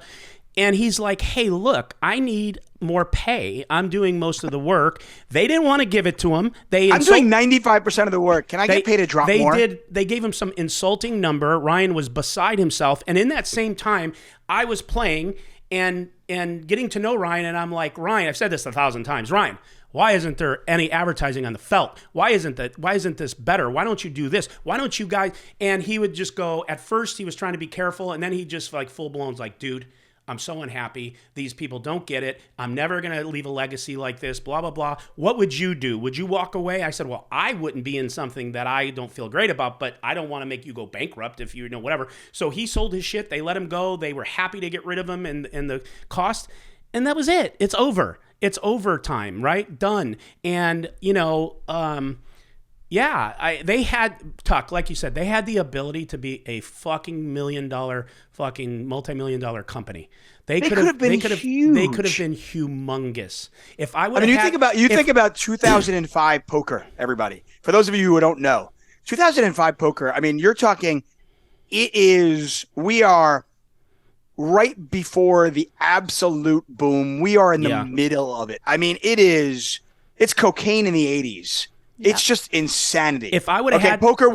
And he's like, hey, look, I need more pay. I'm doing most of the work. They didn't want to give it to him. I'm doing 95% of the work. Can I get paid a drop more? They gave him some insulting number. Ryan was beside himself. And in that same time, I was playing and getting to know Ryan. And I'm like, Ryan, I've said this 1,000 times. Ryan, why isn't there any advertising on the felt? Why isn't this better? Why don't you do this? Why don't you guys? And he would just go, at first he was trying to be careful. And then he just like full blown like, dude, I'm so unhappy. These people don't get it. I'm never going to leave a legacy like this, blah, blah, blah. What would you do? Would you walk away? I said, well, I wouldn't be in something that I don't feel great about, but I don't want to make you go bankrupt if you know, whatever. So he sold his shit. They let him go. They were happy to get rid of him and the cost. And that was it. It's over. It's overtime, right? Done. And, you know, they had, Tuck, like you said, they had the ability to be a fucking multi-million-dollar company. They could have been huge. They could have been humongous. If I would, think about 2005 poker. Everybody, for those of you who don't know, 2005 poker. I mean, you're talking. We are right before the absolute boom. We are in the middle of it. I mean, it's cocaine in the 80s. Yeah. It's just insanity. If I would have had poker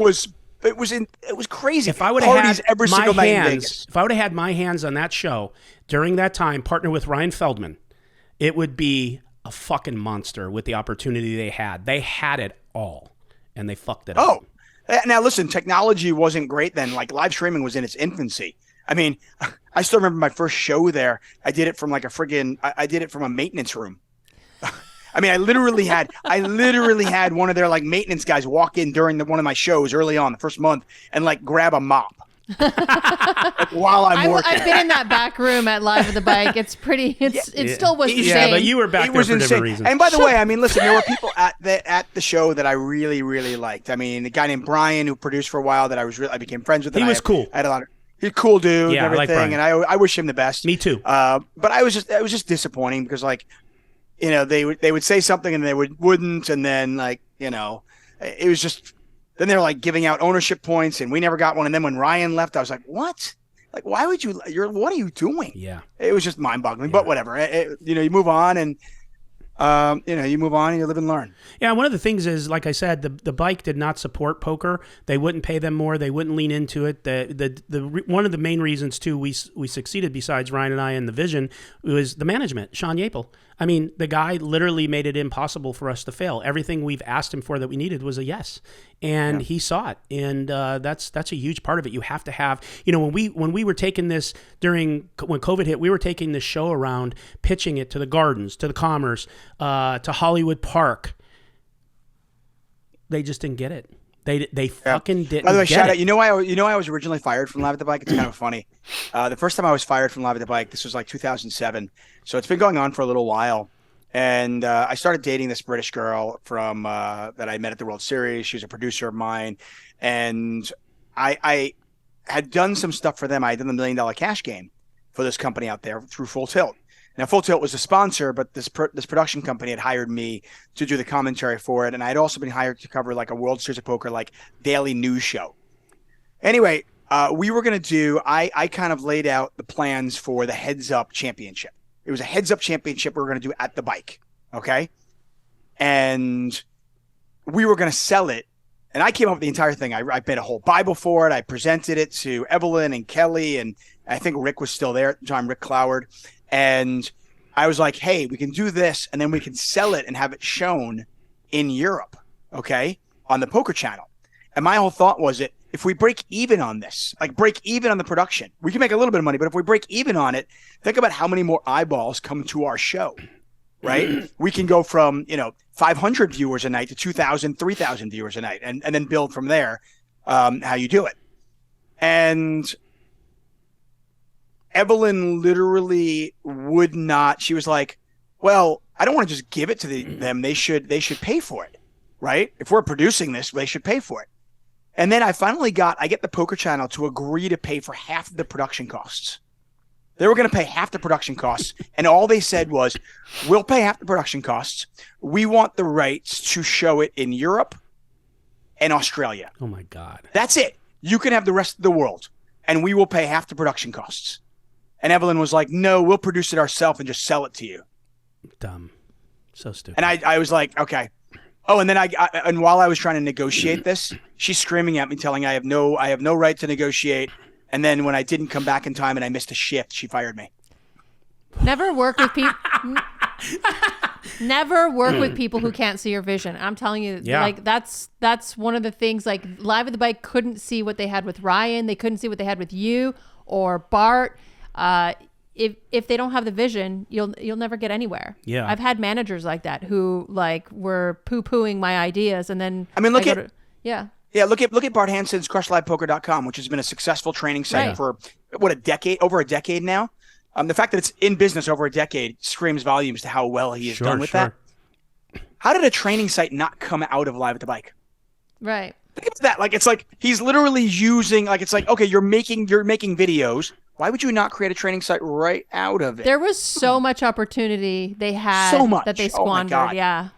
it was crazy. If I would have had every single night in Vegas. If I would have had my hands on that show during that time, partnered with Ryan Feldman, it would be a fucking monster with the opportunity they had. They had it all, and they fucked it up. Oh, now listen, technology wasn't great then. Like live streaming was in its infancy. I mean, I still remember my first show there. I did it from I did it from a maintenance room. I mean, I literally had one of their like maintenance guys walk in during one of my shows early on the first month and like grab a mop while I'm working. I've been in that back room at Live at the Bike. It's pretty. It still was the same. Yeah, but you were back there for different reasons. And by the way, I mean, listen, there were people at the show that I really, really liked. I mean, a guy named Brian who produced for a while that I became friends with. He was cool. I had a lot of. He's a cool dude. Yeah, and everything, I like Brian. And I wish him the best. Me too. But it was just disappointing because like. You know, they would say something and they wouldn't, and then like, you know, it was just. Then they were like giving out ownership points, and we never got one. And then when Ryan left, I was like, "What? Like, why would you? What are you doing?" Yeah, it was just mind-boggling. Yeah. But whatever. You know, you move on, and you move on, and you live and learn. Yeah, one of the things is, like I said, the bike did not support poker. They wouldn't pay them more. They wouldn't lean into it. The one of the main reasons too we succeeded, besides Ryan and I and the vision, was the management. Sean Yapel. I mean, the guy literally made it impossible for us to fail. Everything we've asked him for that we needed was a yes, and he saw it, and that's a huge part of it. You have to have, you know, when we were taking this when COVID hit, we were taking this show around, pitching it to the Gardens, to the Commerce, to Hollywood Park. They just didn't get it. They fucking didn't. By the way, get shout it. out. You know, I was originally fired from Live at the Bike. It's kind of funny. The first time I was fired from Live at the Bike, this was like 2007. So it's been going on for a little while. And I started dating this British girl from that I met at the World Series. She was a producer of mine, and I had done some stuff for them. I had done the $1 Million Cash Game for this company out there through Full Tilt. Now, Full Tilt was a sponsor, but this production company had hired me to do the commentary for it, and I had also been hired to cover like a World Series of Poker, like daily news show. Anyway, we were going to do. I kind of laid out the plans for the Heads Up Championship. It was a Heads Up Championship we were going to do at the bike, okay? And we were going to sell it, and I came up with the entire thing. I made a whole Bible for it. I presented it to Evelyn and Kelly, and I think Rick was still there at the time, Rick Cloward. And I was like, hey, we can do this, and then we can sell it and have it shown in Europe, okay, on the Poker Channel. And my whole thought was that if we break even on this, like break even on the production, we can make a little bit of money, but if we break even on it, think about how many more eyeballs come to our show, right? We can go from, 500 viewers a night to 2,000, 3,000 viewers a night, and then build from there how you do it. And Evelyn literally would not. She was like, well, I don't want to just give it to them. They should pay for it, right? If we're producing this, they should pay for it. And then I get the Poker Channel to agree to pay for half of the production costs. They were going to pay half the production costs, and all they said was, "We'll pay half the production costs. We want the rights to show it in Europe and Australia." Oh my God. That's it. You can have the rest of the world, and we will pay half the production costs. And Evelyn was like, "No, we'll produce it ourselves and just sell it to you." Dumb. So stupid. And I was like, okay. Oh, and then and while I was trying to negotiate this, she's screaming at me, telling I have no right to negotiate. And then when I didn't come back in time and I missed a shift, she fired me. Never work with people. Never work with people who can't see your vision. I'm telling you, like that's one of the things. Like Live at the Bike couldn't see what they had with Ryan. They couldn't see what they had with you or Bart. If they don't have the vision, you'll never get anywhere. Yeah, I've had managers like that who like were poo-pooing my ideas, and then look at Bart Hansen's CrushLivePoker.com, which has been a successful training site for over a decade now. The fact that it's in business over a decade screams volumes to how well he has done with that. How did a training site not come out of Live at the Bike? Right. Think of that. Like it's like he's literally using it's like, okay, you're making videos. Why would you not create a training site right out of it? There was so much opportunity they had that they squandered. Oh my God. Yeah.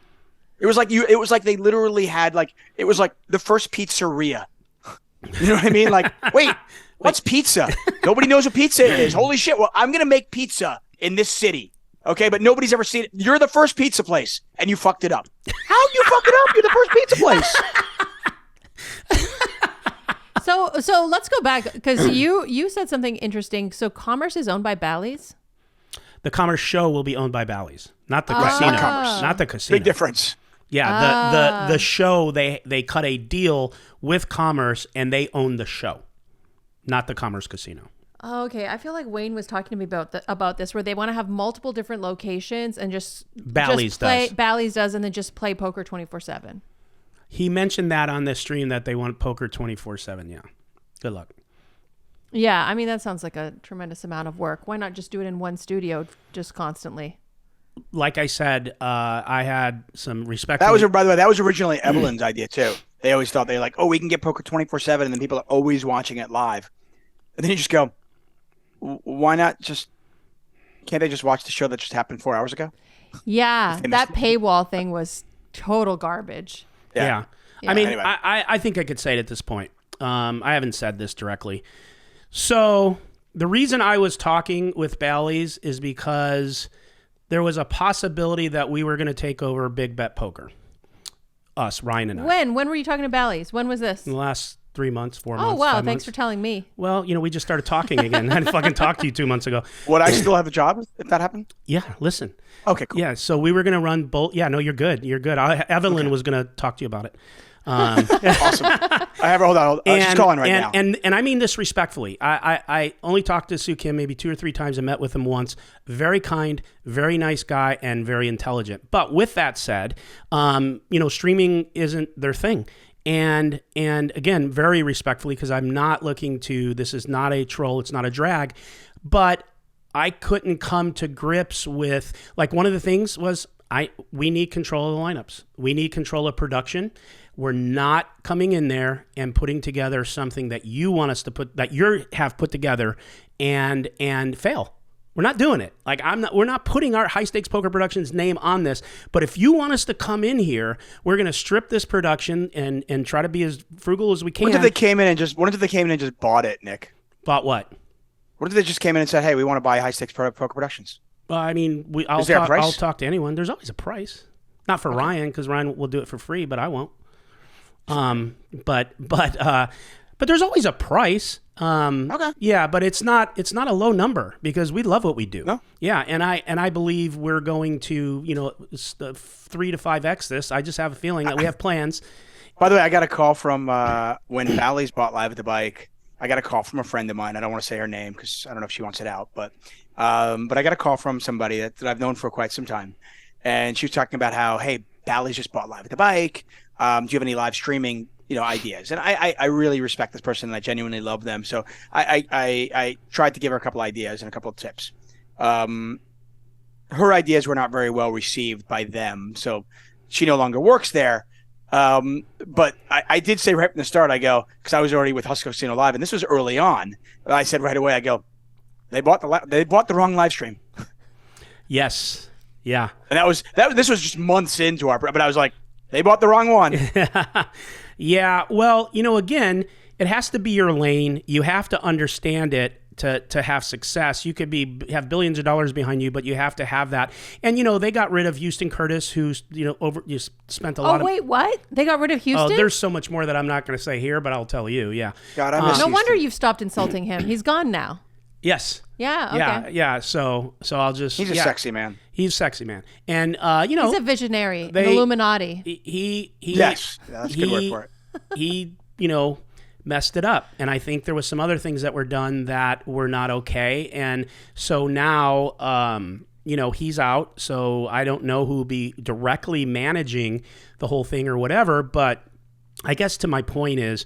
It was like they literally had it was like the first pizzeria. You know what I mean? Like, wait, what's pizza? Nobody knows what pizza is. Holy shit. Well, I'm going to make pizza in this city. Okay, but nobody's ever seen it. You're the first pizza place and you fucked it up. How'd you fuck it up? You're the first pizza place. So let's go back because you said something interesting. So Commerce is owned by Bally's? The Commerce show will be owned by Bally's, not the casino. Not the casino. Big difference. Yeah, the show, they cut a deal with Commerce and they own the show, not the Commerce Casino. Oh, okay. I feel like Wayne was talking to me about this, where they want to have multiple different locations and Bally's does, and then just play poker 24/7. He mentioned that on the stream that they want poker 24/7. Yeah. Good luck. Yeah. I mean, that sounds like a tremendous amount of work. Why not just do it in one studio just constantly? Like I said, I had some respect. By the way, that was originally Evelyn's idea too. They always thought they were like, oh, we can get poker 24/7 and then people are always watching it live. And then you just go, why not can't they just watch the show that just happened 4 hours ago? Yeah. That paywall thing was total garbage. Yeah. I mean, anyway. I think I could say it at this point. I haven't said this directly. So the reason I was talking with Bally's is because there was a possibility that we were going to take over Big Bet Poker. Us, Ryan and I. When were you talking to Bally's? When was this? In the last 3 months, 4 months. Oh, wow. 5 months. Thanks for telling me. Well, we just started talking again. I fucking talked to you 2 months ago. Would I still have a job if that happened? Yeah, listen. Okay, cool. Yeah, so we were going to run both. Yeah, no, you're good. You're good. Evelyn was going to talk to you about it. Awesome. I have her. Hold on. She's calling right now. And I mean this respectfully. I only talked to Soo Kim maybe 2 or 3 times. I met with him once. Very kind, very nice guy, and very intelligent. But with that said, streaming isn't their thing. And again, very respectfully, because I'm not looking to. This is not a troll. It's not a drag. But I couldn't come to grips with one of the things was we need control of the lineups. We need control of production. We're not coming in there and putting together something that you want us to have put together and fail. We're not doing it. We're not putting our High Stakes Poker Productions name on this. But if you want us to come in here, we're going to strip this production and try to be as frugal as we can. What if they came in and just bought it, Nick? Bought what? What if they just came in and said, "Hey, we want to buy High Stakes Poker Productions"? Well, I mean, I'll talk to anyone. There's always a price. Not for Ryan, because Ryan will do it for free, but I won't. But there's always a price. Okay. Yeah, but it's not a low number because we love what we do. No? Yeah, and I believe we're going to 3 to 5x this. I just have a feeling that we have plans. By the way, I got a call from when Bally's bought Live at the Bike. I got a call from a friend of mine. I don't want to say her name because I don't know if she wants it out, but I got a call from somebody that I've known for quite some time, and she was talking about how, hey, Bally's just bought Live at the Bike. Do you have any live streaming ideas? And I really respect this person and I genuinely love them. So I tried to give her a couple ideas and a couple of tips. Her ideas were not very well received by them, so she no longer works there. But I did say right from the start, I go, because I was already with Hcl Casino Live, and this was early on. I said right away, I go, They bought the wrong live stream. Yes. Yeah. And this was just months into our, but I was like, they bought the wrong one. Yeah. Well, again, it has to be your lane. You have to understand it to have success. You could have billions of dollars behind you, but you have to have that. And they got rid of Houston Curtis, who's spent a lot of. Oh wait, what? They got rid of Houston? Oh, there's so much more that I'm not going to say here, but I'll tell you. Yeah. God, I miss no Houston. wonder you've stopped insulting him. He's gone now. Yes. Yeah. Okay. Yeah. So I'll just. He's a sexy man. He's a sexy man, and he's a visionary, an Illuminati. He yes, that's a good word for it. He messed it up, and I think there was some other things that were done that were not okay, and so now he's out, so I don't know who will be directly managing the whole thing or whatever, but I guess to my point is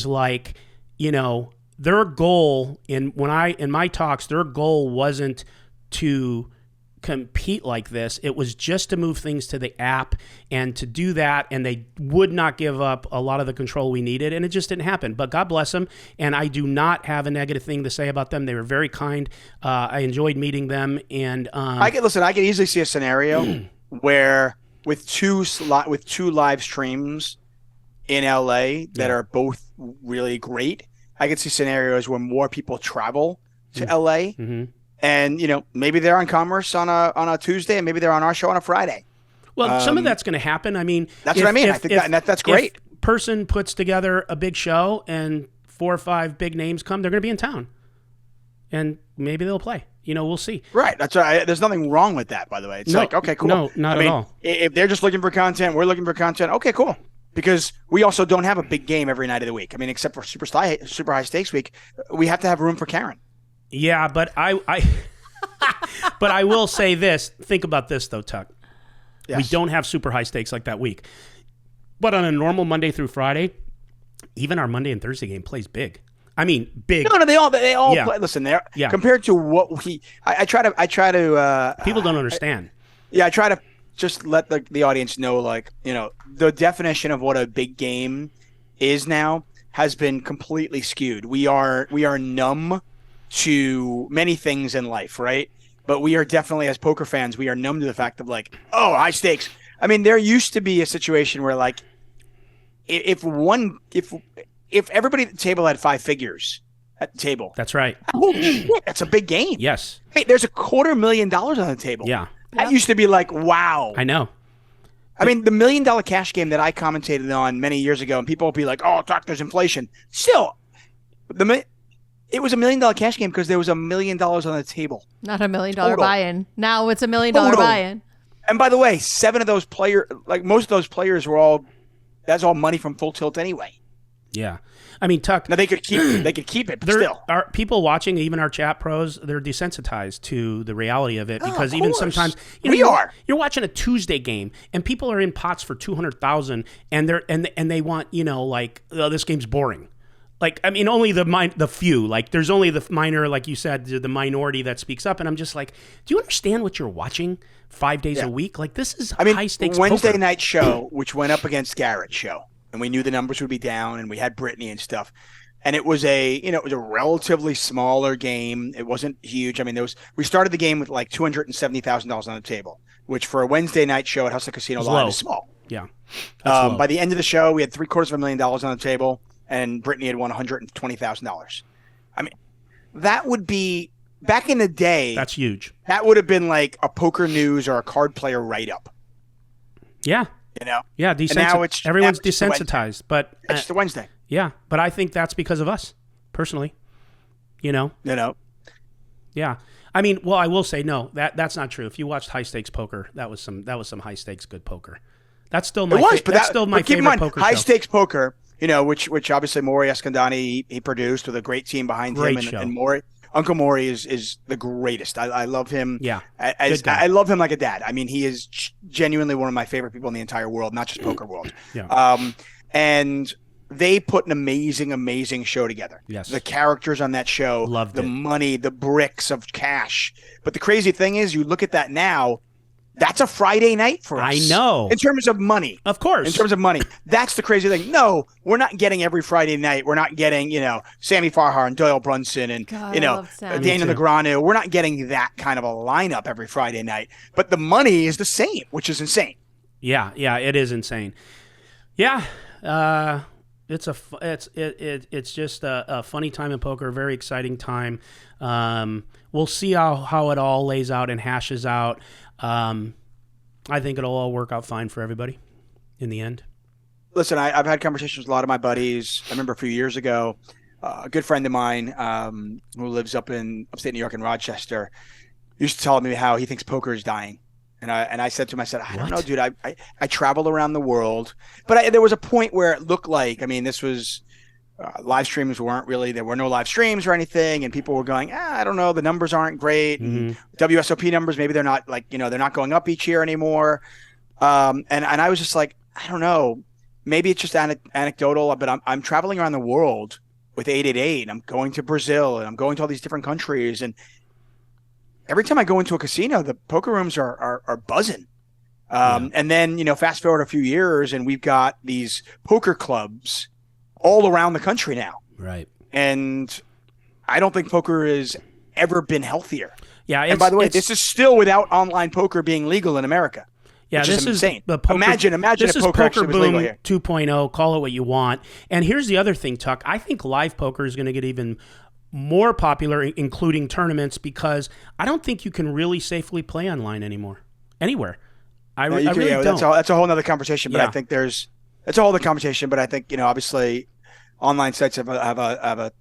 like their goal in my talks, their goal wasn't to compete like this. It was just to move things to the app and to do that, and they would not give up a lot of the control we needed, and it just didn't happen. But God bless them, and I do not have a negative thing to say about them. They were very kind. I enjoyed meeting them, and I could easily see a scenario where with two live streams in LA that are both really great. I could see scenarios where more people travel to LA. Mm-hmm. And maybe they're on Commerce on a Tuesday, and maybe they're on our show on a Friday. Well, some of that's going to happen. I mean, that's what I mean. I think that's great. If person puts together a big show and 4 or 5 big names come, they're going to be in town, and maybe they'll play. We'll see. Right. That's right. There's nothing wrong with that, by the way. It's like, okay, cool. No, not at all. If they're just looking for content, we're looking for content. Okay, cool. Because we also don't have a big game every night of the week. I mean, except for super high stakes week, we have to have room for Karen. Yeah, but I will say this. Think about this, though, Tuck. Yes. We don't have super high stakes like that week. But on a normal Monday through Friday, even our Monday and Thursday game plays big. I mean, big. No, they all play. Listen, compared to what I try to. People don't understand. I try to just let the audience know, the definition of what a big game is now has been completely skewed. We are numb to many things in life, right? But we are definitely, as poker fans, we are numb to the fact of high stakes. I mean, there used to be a situation where if everybody at the table had 5 figures at the table. That's right. Holy shit, that's a big game. Yes. Hey, there's $250,000 on the table. Yeah. That used to be wow. I know. I mean, the $1 million cash game that I commentated on many years ago, and people will be like, "Oh, Doc, there's inflation." Still, it was $1 million cash game because there was $1 million on the table. Not $1 million buy-in. Now it's $1 million buy-in. And by the way, 7 of those players, most of those players that's all money from Full Tilt anyway. Yeah. I mean, Tuck. Now they could keep it, but still. Our people watching, even our chat pros, they're desensitized to the reality of it because even sometimes you're watching a Tuesday game and people are in pots for 200,000 and they want this game's boring. Only the few. There's only the minor, like you said, the minority that speaks up, and I'm just like, do you understand what you're watching 5 days a week? This is high stakes Wednesday poker. Night show, which went up against Garrett's show. And we knew the numbers would be down, and we had Brittany and stuff. And it was a relatively smaller game. It wasn't huge. I mean, we started the game with $270,000 on the table, which for a Wednesday night show at Hustler Casino Live is small. Yeah. By the end of the show, we had $750,000 on the table, and Brittany had won $120,000. I mean, that would be back in the day. That's huge. That would have been like a Poker News or a Card Player write-up. Yeah. Yeah, everyone's desensitized, but it's just a Wednesday. Yeah, but I think that's because of us, personally. Yeah. I mean, well, I will say no. That's not true. If you watched high stakes poker, that was some high stakes good poker. That's still my favorite poker show. High stakes poker, which obviously Maury Escandani he produced with a great team behind him, and Maury. Uncle Maury is the greatest. I love him. Yeah, I love him like a dad. I mean, he is genuinely one of my favorite people in the entire world, not just poker world. Yeah. And they put an amazing show together. Yes. The characters on that show, loved the it. Money, the bricks of cash. But the crazy thing is, you look at that now, That's a Friday night for us. I know. In terms of money. Of course. In terms of money. That's the crazy thing. No, we're not getting every Friday night. We're not getting, Sammy Farhar and Doyle Brunson and, God, I love Sammy. Daniel Negreanu. We're not getting that kind of a lineup every Friday night. But the money is the same, which is insane. Yeah, it is insane. Yeah, it's just a funny time in poker, a very exciting time. We'll see how it all lays out and hashes out. I think it'll all work out fine for everybody in the end. Listen, I've had conversations with a lot of my buddies. I remember a few years ago, a good friend of mine who lives up in upstate New York in Rochester used to tell me how he thinks poker is dying. And I said to him, I don't know, dude. I travel around the world, but there was a point where it looked like, this was live streams there were no live streams or anything, and people were going, I don't know, the numbers aren't great. And WSOP numbers, maybe they're not they're not going up each year anymore. And I was just like, I don't know, maybe it's just anecdotal, but I'm traveling around the world with 888, and I'm going to Brazil, and I'm going to all these different countries, and every time I go into a casino, the poker rooms are buzzing. And then, fast forward a few years, and we've got these poker clubs all around the country now. Right. And I don't think poker has ever been healthier. Yeah. And by the way, this is still without online poker being legal in America. Yeah, which this is insane. The poker, imagine this if poker is actually Poker was legal Boom here. 2.0. Call it what you want. And here's the other thing, Tuck. I think live poker is going to get even more popular, including tournaments, because I don't think you can really safely play online anywhere. I really don't. That's a whole other conversation. But Yeah. I think it's a whole other conversation. But I think obviously, online sites have a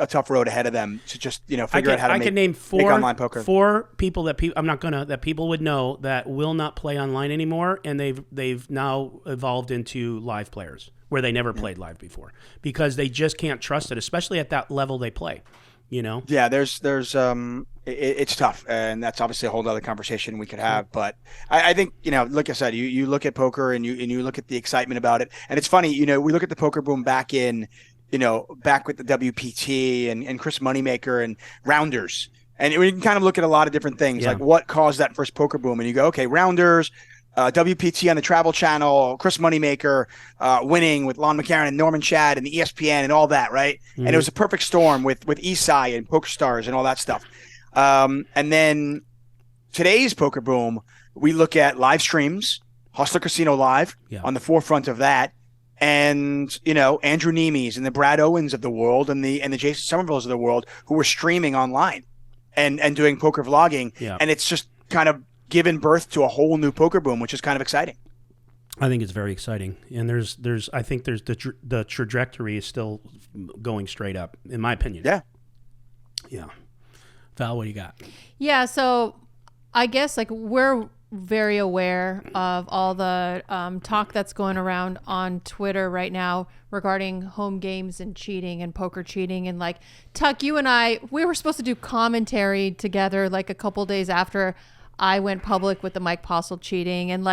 tough road ahead of them to just figure out how to name make online poker. four people that people would know that will not play online anymore, and they've now evolved into live players where they never played live before because they just can't trust it, especially at that level they play. Yeah, there's it's tough, and that's obviously a whole other conversation we could have. But I think like I said, you look at poker and you look at the excitement about it, and it's funny. We look at the poker boom back with the WPT and Chris Moneymaker and Rounders, and we can kind of look at a lot of different things like what caused that first poker boom, and you go, okay, Rounders. WPT on the Travel Channel, Chris Moneymaker winning with Lon McCarron and Norman Chad and the ESPN and all that, right? Mm-hmm. And it was a perfect storm with Esai and PokerStars and all that stuff. And then today's poker boom, we look at live streams, Hustler Casino Live on the forefront of that, and Andrew Nemes and the Brad Owens of the world and the Jason Somervilles of the world who were streaming online and doing poker vlogging, and it's just kind of given birth to a whole new poker boom, which is kind of exciting. I think it's very exciting, and I think the trajectory is still going straight up, in my opinion. Yeah. Val, what do you got? Yeah, so I guess we're very aware of all the talk that's going around on Twitter right now regarding home games and cheating and poker cheating, and Tuck, you and I, we were supposed to do commentary together a couple days after I went public with the Mike Postle cheating, and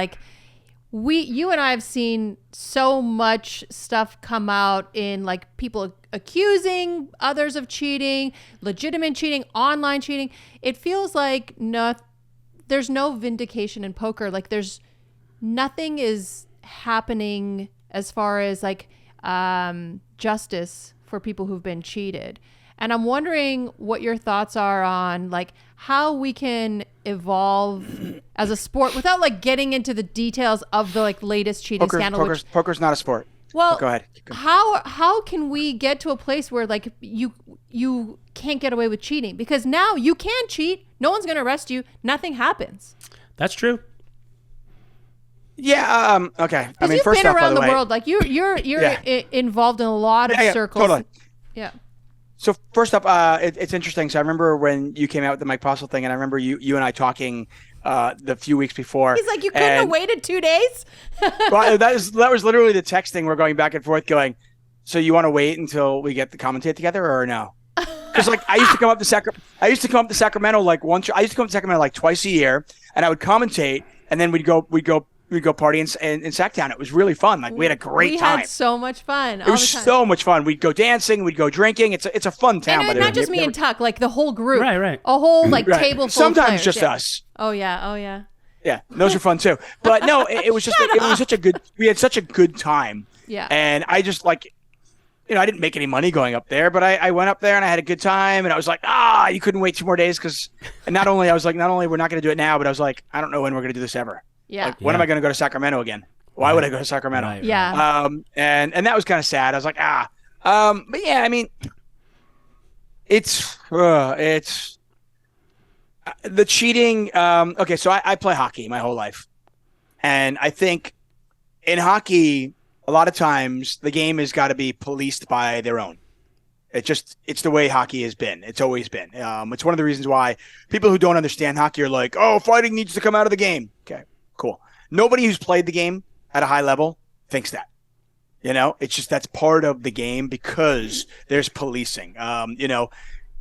you and I have seen so much stuff come out in people accusing others of cheating, legitimate cheating, online cheating. It feels like there's no vindication in poker. There's nothing is happening as far as justice for people who've been cheated. And I'm wondering what your thoughts are on how we can evolve as a sport without getting into the details of the latest cheating scandal. Poker's not a sport. Well, go ahead. How can we get to a place where you can't get away with cheating? Because now you can cheat. No one's going to arrest you. Nothing happens. That's true. Yeah. Okay. I mean, first been off, around by the way, you're involved in a lot of circles. Totally. Yeah. So first up, it's interesting. So I remember when you came out with the Mike Postle thing, and I remember you and I talking the few weeks before. He's like, you couldn't have waited 2 days? Well, that was literally the texting. We're going back and forth going, so you want to wait until we get the commentate together or no? Because I used to come up to Sacramento once. I used to come up to Sacramento twice a year, and I would commentate, and then we'd go we'd go party in Sacktown. It was really fun. Like, we had a great time. We had so much fun. It was so much fun. We'd go dancing. We'd go drinking. It's a fun town. And not just me and Tuck, like the whole group. Right. A whole table full Sometimes of players. just us. Oh yeah. Yeah, those are fun too. But no, it was just it was such a good. We had such a good time. Yeah. And I just I didn't make any money going up there, but I went up there and I had a good time. And I was like, you couldn't wait 2 more days because, and not only we're not going to do it now, but I was like, I don't know when we're going to do this ever. Yeah. Like, when am I going to go to Sacramento again? Why would I go to Sacramento? Right. Yeah. And that was kind of sad. I was like, but yeah, I mean, it's the cheating. Okay, so I play hockey my whole life, and I think in hockey, a lot of times the game has got to be policed by their own. It's the way hockey has been. It's always been. It's one of the reasons why people who don't understand hockey are like, oh, fighting needs to come out of the game. Okay, cool. Nobody who's played the game at a high level thinks that. It's just that's part of the game because there's policing.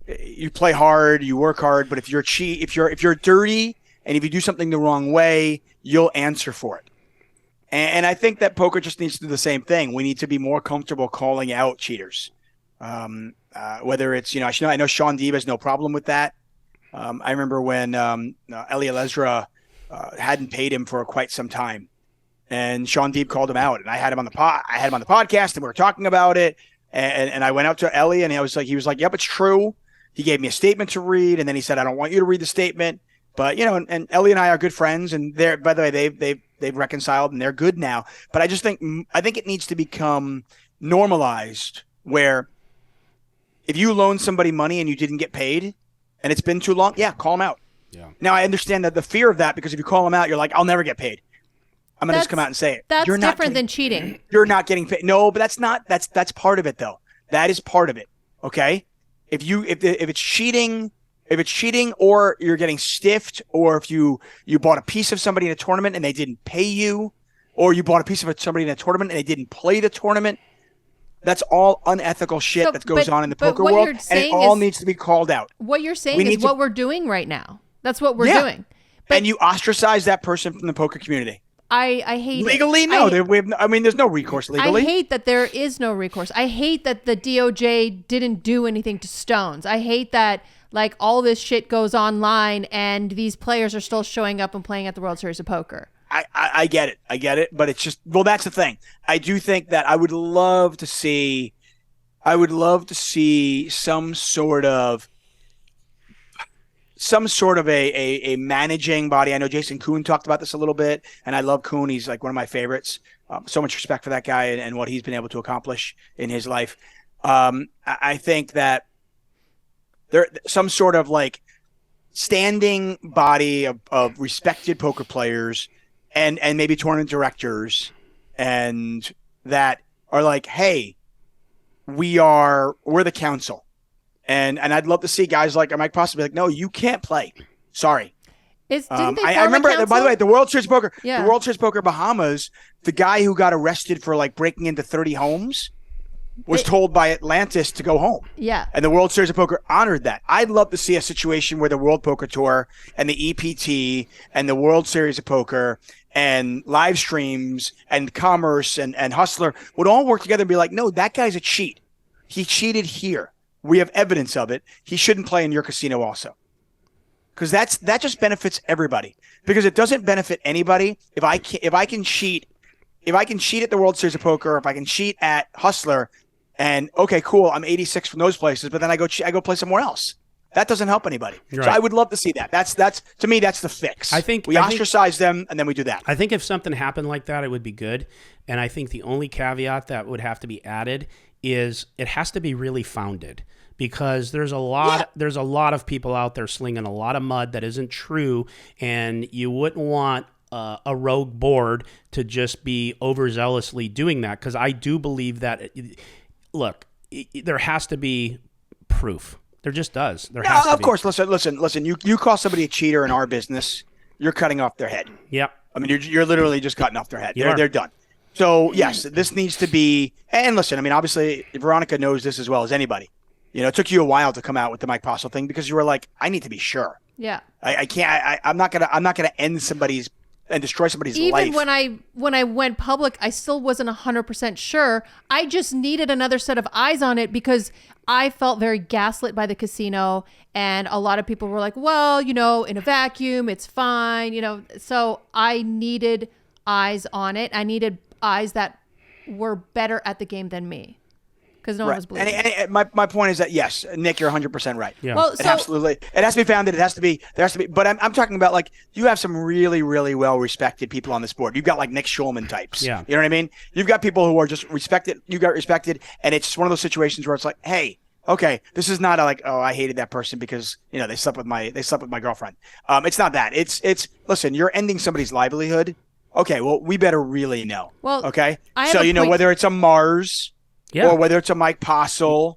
You play hard, you work hard, but if you're dirty and if you do something the wrong way, you'll answer for it. And I think that poker just needs to do the same thing. We need to be more comfortable calling out cheaters. Whether it's, I know Sean Deeb has no problem with that. I remember when Elliot Lesra hadn't paid him for quite some time, and Sean Deeb called him out, and I had him on the podcast, and we were talking about it. And I went out to Ellie, and he was like, yep, it's true. He gave me a statement to read, and then he said, I don't want you to read the statement. But, and Ellie and I are good friends, and by the way, they've reconciled, and they're good now. But I think it needs to become normalized where if you loan somebody money and you didn't get paid and it's been too long, call them out. Yeah. Now, I understand that the fear of that, because if you call them out, you're like, I'll never get paid. I'm going to just come out and say it. That's different than cheating. You're not getting paid. No, but that's part of it, though. That is part of it. Okay? If it's cheating, or you're getting stiffed, or if you bought a piece of somebody in a tournament and they didn't pay you, or you bought a piece of somebody in a tournament and they didn't play the tournament, that's all unethical shit that goes on in the poker world, and it all needs to be called out. What you're saying is what we're doing right now. That's what we're doing. But, and you ostracize that person from the poker community. I hate legally. It. No, there's no recourse legally. I hate that there is no recourse. I hate that the DOJ didn't do anything to Stones. I hate that all this shit goes online and these players are still showing up and playing at the World Series of Poker. I get it, but it's just, that's the thing. I do think that I would love to see some sort of a managing body. I know Jason Kuhn talked about this a little bit, and I love Kuhn. He's one of my favorites. So much respect for that guy and what he's been able to accomplish in his life. I think that there some sort of standing body of respected poker players and maybe tournament directors, and that are hey, we're the council. And I'd love to see guys like Mike possibly no, you can't play. Sorry. I remember, by the way, the World Series of Poker, the World Series of Poker Bahamas, the guy who got arrested for breaking into 30 homes was told by Atlantis to go home. Yeah. And the World Series of Poker honored that. I'd love to see a situation where the World Poker Tour and the EPT and the World Series of Poker and live streams and commerce and Hustler would all work together and be no, that guy's a cheat. He cheated here. We have evidence of it. He shouldn't play in your casino also. Because that just benefits everybody. Because it doesn't benefit anybody if I can cheat at the World Series of Poker, or if I can cheat at Hustler, and okay, cool, I'm 86 from those places, but then I go play somewhere else. That doesn't help anybody. Right. So I would love to see that. That's to me, that's the fix. I think we ostracize them, and then we do that. I think if something happened like that, it would be good. And I think the only caveat that would have to be added is it has to be really founded, because there's a lot of people out there slinging a lot of mud that isn't true, and you wouldn't want a rogue board to just be overzealously doing that, because I do believe that there has to be proof. There just does. There has to be. Of course. Listen. You call somebody a cheater in our business, you're cutting off their head. Yep. I mean, you're literally just cutting off their head. They're done. So yes, this needs to be. And listen, I mean, obviously, Veronica knows this as well as anybody. It took you a while to come out with the Mike Postle thing because you were like, I need to be sure. Yeah. I can't. I'm not gonna end somebody's and destroy somebody's Even life. when I went public, I still wasn't 100% sure. I just needed another set of eyes on it because I felt very gaslit by the casino, and a lot of people were like, well, in a vacuum, it's fine, so I needed eyes on it. I needed eyes that were better at the game than me. Because no one was believing. And my point is that yes, Nick, you're 100% right. Yeah. Well, Absolutely, it has to be founded. There has to be. But I'm talking about like you have some really, really well respected people on this board. You've got like Nick Schulman types. Yeah. You know what I mean? You've got people who are just respected. You got respected, and it's just one of those situations where it's like, hey, okay, this is not I hated that person because they slept with my girlfriend. It's not that. It's listen, you're ending somebody's livelihood. Okay, well, we better really know. Well, okay, I have so whether it's a Mars. Yeah. Or whether it's a Mike Postle,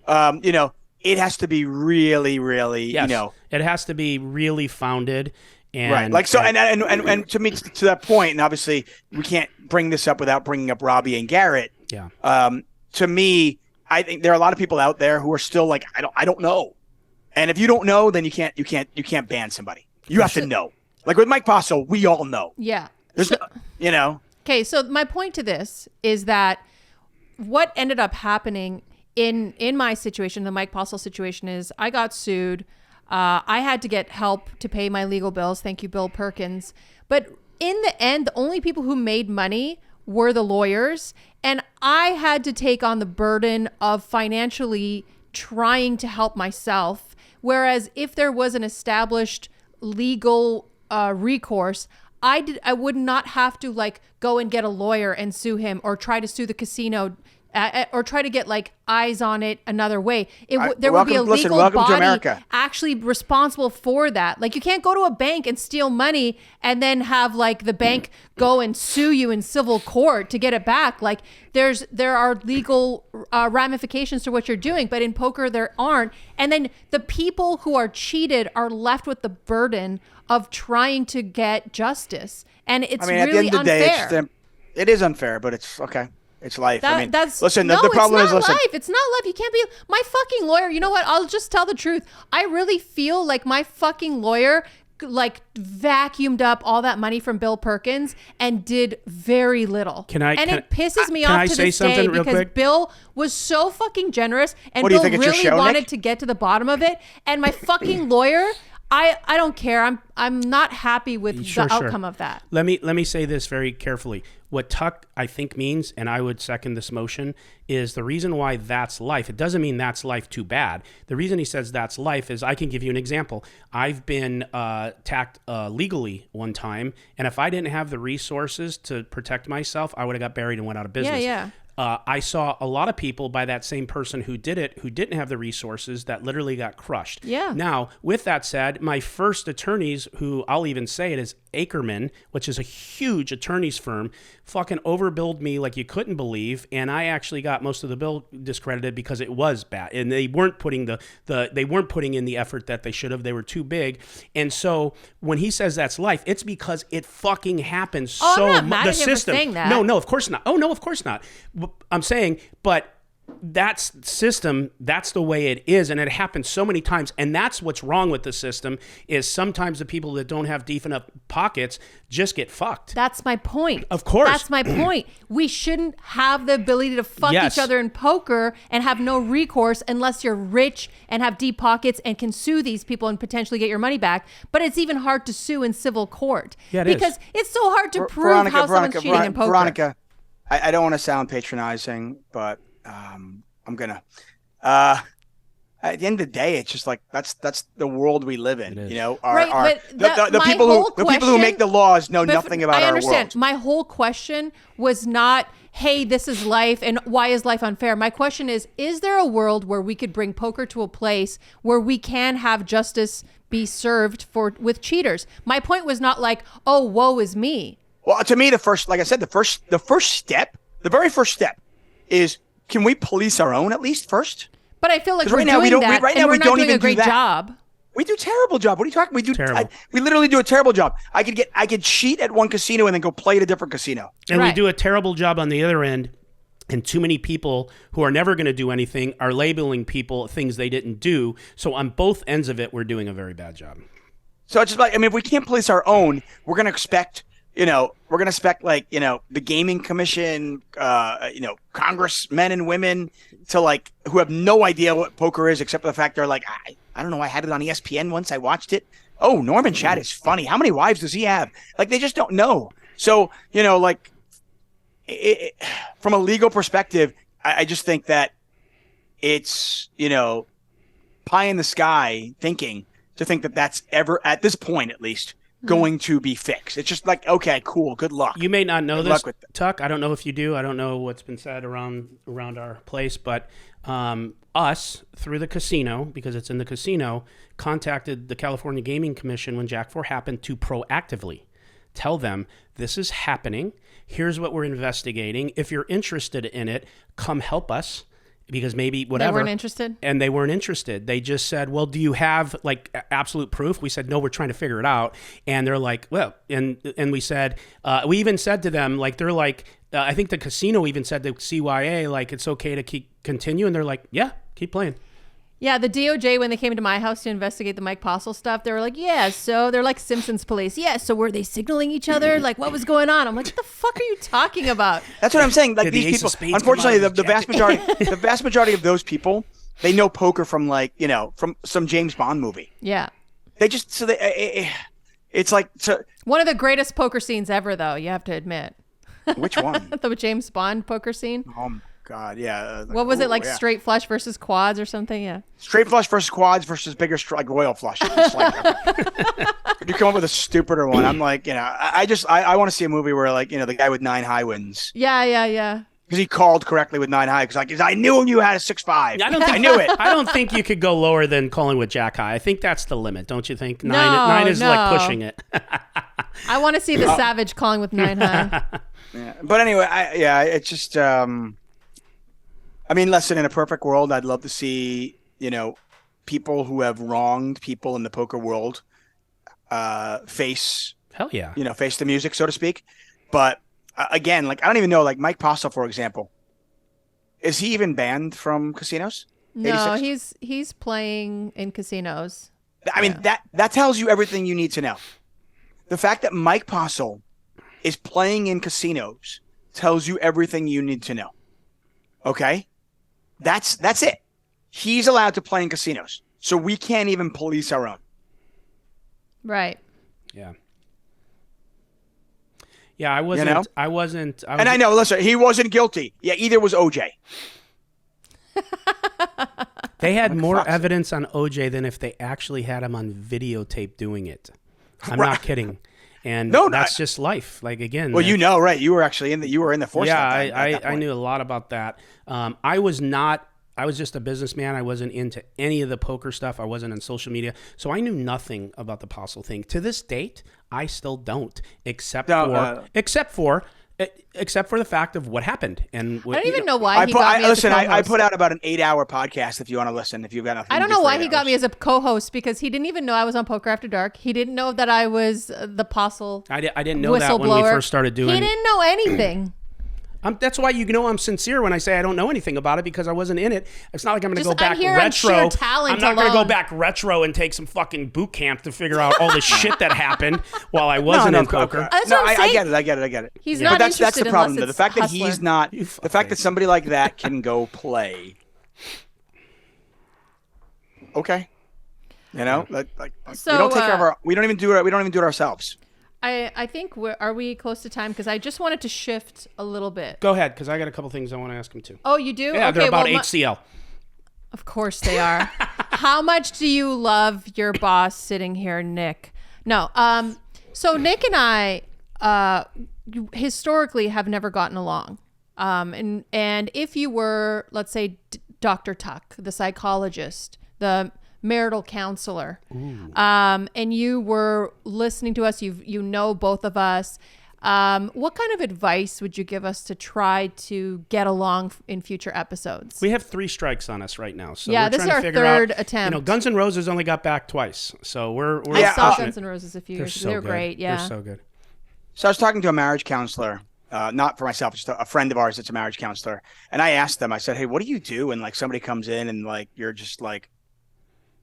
it has to be really, really, Yes. It has to be really founded. And, right. Like so, and to me, to that point, and obviously we can't bring this up without bringing up Robbie and Garrett. Yeah. To me, I think there are a lot of people out there who are still like, I don't know. And if you don't know, then you can't ban somebody. You have to know. Like with Mike Postle, we all know. Yeah. There's, Okay, so my point to this is that what ended up happening in my situation, the Mike Postle situation, is I got sued. I had to get help to pay my legal bills. Thank you, Bill Perkins. But in the end, the only people who made money were the lawyers. And I had to take on the burden of financially trying to help myself. Whereas if there was an established legal recourse, I would not have to like go and get a lawyer and sue him or try to sue the casino or try to get like eyes on it another way. There would be a legal body actually responsible for that. Like you can't go to a bank and steal money and then have like the bank go and sue you in civil court to get it back. Like there are legal ramifications to what you're doing, but in poker there aren't. And then the people who are cheated are left with the burden of trying to get justice. And it's really at the end of the unfair. day, it is unfair, but it's okay. It's life. Listen, no, the problem it's not is, life. It's not life. You can't be my fucking lawyer. You know what? I'll just tell the truth. I really feel like my fucking lawyer like vacuumed up all that money from Bill Perkins and did very little. It pisses me off to this day because Bill was so fucking generous and Bill really wanted to get to the bottom of it. And my fucking lawyer, I don't care. I'm not happy with the outcome of that. Let me say this very carefully. What Tuck, I think, means, and I would second this motion, is the reason why that's life. It doesn't mean that's life too bad. The reason he says that's life is I can give you an example. I've been attacked legally one time, and if I didn't have the resources to protect myself, I would have got buried and went out of business. Yeah. I saw a lot of people by that same person who did it, who didn't have the resources, that literally got crushed. Yeah. Now, with that said, my first attorneys, who I'll even say it is Ackerman, which is a huge attorney's firm, fucking overbilled me like you couldn't believe, and I actually got most of the bill discredited because it was bad, and they weren't putting they weren't putting in the effort that they should have. They were too big, and so when he says that's life, it's because it fucking happens so much. I'm not mad at him for saying that. No, of course not. Oh no, of course not. I'm saying, but that's system, that's the way it is, and it happens so many times, and that's what's wrong with the system, is sometimes the people that don't have deep enough pockets just get fucked. That's my point. Of course. That's my point. We shouldn't have the ability to fuck each other in poker and have no recourse unless you're rich and have deep pockets and can sue these people and potentially get your money back. But it's even hard to sue in civil court. Yeah, because it's so hard to prove how someone's cheating in poker. Veronica, I don't want to sound patronizing, but I'm gonna. At the end of the day, it's just like that's the world we live in. You know, the people who make the laws know nothing about our world. I understand. My whole question was not, hey, this is life, and why is life unfair? My question is there a world where we could bring poker to a place where we can have justice be served with cheaters? My point was not like, oh, woe is me. Well, to me, the very first step is, can we police our own at least first? But I feel like we're doing that, and we're not doing a great job. We do a terrible job. What are you talking? We literally do a terrible job. I could cheat at one casino and then go play at a different casino. And we do a terrible job on the other end. And too many people who are never going to do anything are labeling people things they didn't do. So on both ends of it, we're doing a very bad job. So it's just like, I mean, if we can't police our own, we're going to expect, like, the gaming commission, congressmen and women to like, who have no idea what poker is, except for the fact they're like, I don't know. I had it on ESPN once. I watched it. Oh, Norman Chad is funny. How many wives does he have? Like, they just don't know. So, from a legal perspective, I just think that it's, pie in the sky thinking to think that that's ever, at this point at least, going to be fixed. It's just like, okay, cool, good luck. You may not know Good this, luck with that. Tuck. I don't know if you do. I don't know what's been said around our place, but us, through the casino, because it's in the casino, contacted the California Gaming Commission when Jack 4 happened to proactively tell them, this is happening. Here's what we're investigating. If you're interested in it, come help us. Because maybe whatever. They weren't interested? And they weren't interested. They just said, well, do you have like absolute proof? We said, no, we're trying to figure it out. And they're like, well, and we said, we even said to them, like, they're like, I think the casino even said to CYA, like, it's okay to continue. And they're like, yeah, keep playing. Yeah, the DOJ, when they came to my house to investigate the Mike Postle stuff, they were like, yeah, so they're like Simpsons police. Yeah, so were they signaling each other? Like, what was going on? I'm like, what the fuck are you talking about? That's what I'm saying. Like, Did the these Ace of people, Spades unfortunately, come out of the his vast majority of those people, they know poker from like, from some James Bond movie. Yeah. They just, it's like, One of the greatest poker scenes ever, though, you have to admit. which one? The James Bond poker scene. God, yeah. What was it, like straight flush versus quads or something? Yeah. Straight flush versus quads versus bigger like royal flush. It's like, you come up with a stupider one. I'm like, I want to see a movie where like, the guy with 9 high wins. Yeah. Because he called correctly with 9 high. Because I knew you had a 6-5. I knew it. I don't think you could go lower than calling with Jack high. I think that's the limit, don't you think? Nine is like pushing it. I want to see the Savage calling with 9 high. Yeah. But anyway, it's just, listen, in a perfect world, I'd love to see, people who have wronged people in the poker world face, hell yeah, face the music, so to speak. But again, like, I don't even know, like Mike Postle, for example, is he even banned from casinos? No, 86? he's playing in casinos. I mean, that tells you everything you need to know. The fact that Mike Postle is playing in casinos tells you everything you need to know. Okay? That's it. He's allowed to play in casinos. So we can't even police our own. Right. Yeah. Yeah, I wasn't. And I know, listen, he wasn't guilty. Yeah, either was OJ. They had more evidence on OJ than if they actually had him on videotape doing it. I'm not kidding. And that's just life. Like, again. Well, right? You were actually in the force. Yeah, I knew a lot about that. I was just a businessman. I wasn't into any of the poker stuff. I wasn't on social media. So I knew nothing about the Postle thing. To this date, I still don't, except for the fact of what happened. And I don't even know why he got me as a co-host. I put out about an 8-hour podcast if you want to listen, if you've got nothing to do. I don't know why he got me as a co-host, because he didn't even know I was on Poker After Dark. He didn't know that I was the Postle I didn't know that when we first started doing it. He didn't know anything. That's why I'm sincere when I say I don't know anything about it, because I wasn't in it. It's not like I'm going to go back I'm here retro. On sheer talent I'm not going to alone. go back retro and take some fucking boot camp to figure out all the shit that happened while I wasn't in poker. That's what I'm saying. I get it. He's not but that's interested the problem. unless The fact that Hustler. he's not, the fact that somebody like that can go play. Okay. So, we don't take care of our. We don't even do it. We don't even do it ourselves. I think are we close to time? Because I just wanted to shift a little bit. Go ahead, because I got a couple things I want to ask him too. Oh, you do? Yeah, okay, they're about well, HCL. Of course they are. How much do you love your boss sitting here, Nick? No. So Nick and I historically have never gotten along. And if you were, let's say, Dr. Tuck, the psychologist, the marital counselor, and you were listening to us, you know both of us, what kind of advice would you give us to try to get along in future episodes? We have 3 strikes on us right now, so yeah, we're this is trying our to figure third out, attempt. Guns N' Roses only got back twice, so we're I saw fortunate. Guns N' Roses a few years ago. So They're good. great. Yeah, They're so good. So I was talking to a marriage counselor, not for myself, just a friend of ours that's a marriage counselor, and I asked them. I said, "Hey, what do you do when like somebody comes in and like you're just like,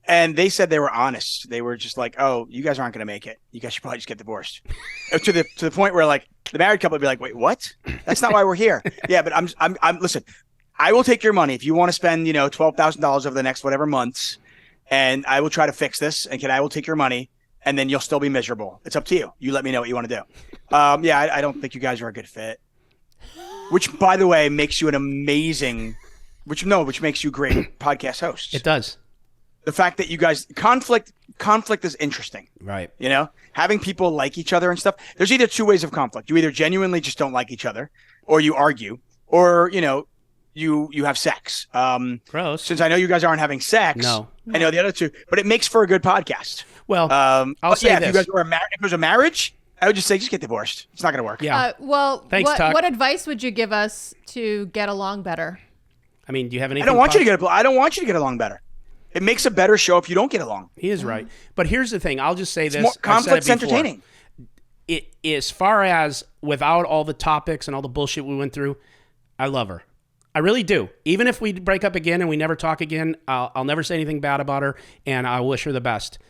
And they said they were honest. They were just like, "Oh, you guys aren't going to make it. You guys should probably just get divorced." to the point where like the married couple would be like, "Wait, what? That's not why we're here." Yeah, but I'm listen. I will take your money if you want to spend $12,000 over the next whatever months, and I will try to fix this. And I will take your money, and then you'll still be miserable. It's up to you. You let me know what you want to do. Yeah, I don't think you guys are a good fit. Which, by the way, makes you an amazing, which makes you great podcast hosts. It does. The fact that you guys conflict is interesting, right? Having people like each other and stuff. There's either two ways of conflict. You either genuinely just don't like each other, or you argue, or you have sex. Gross. Since I know you guys aren't having sex, no, I know the other two, but it makes for a good podcast. Well, I'll say this. If you guys were if it was a marriage, I would just say just get divorced. It's not going to work. Yeah. Thanks, Tuck. What advice would you give us to get along better? I mean, do you have anything? I don't want you to get along better. It makes a better show if you don't get along. He is right. But here's the thing. I'll just say this. More conflict's entertaining. It, as far as without all the topics and all the bullshit we went through, I love her. I really do. Even if we break up again and we never talk again, I'll never say anything bad about her, and I wish her the best.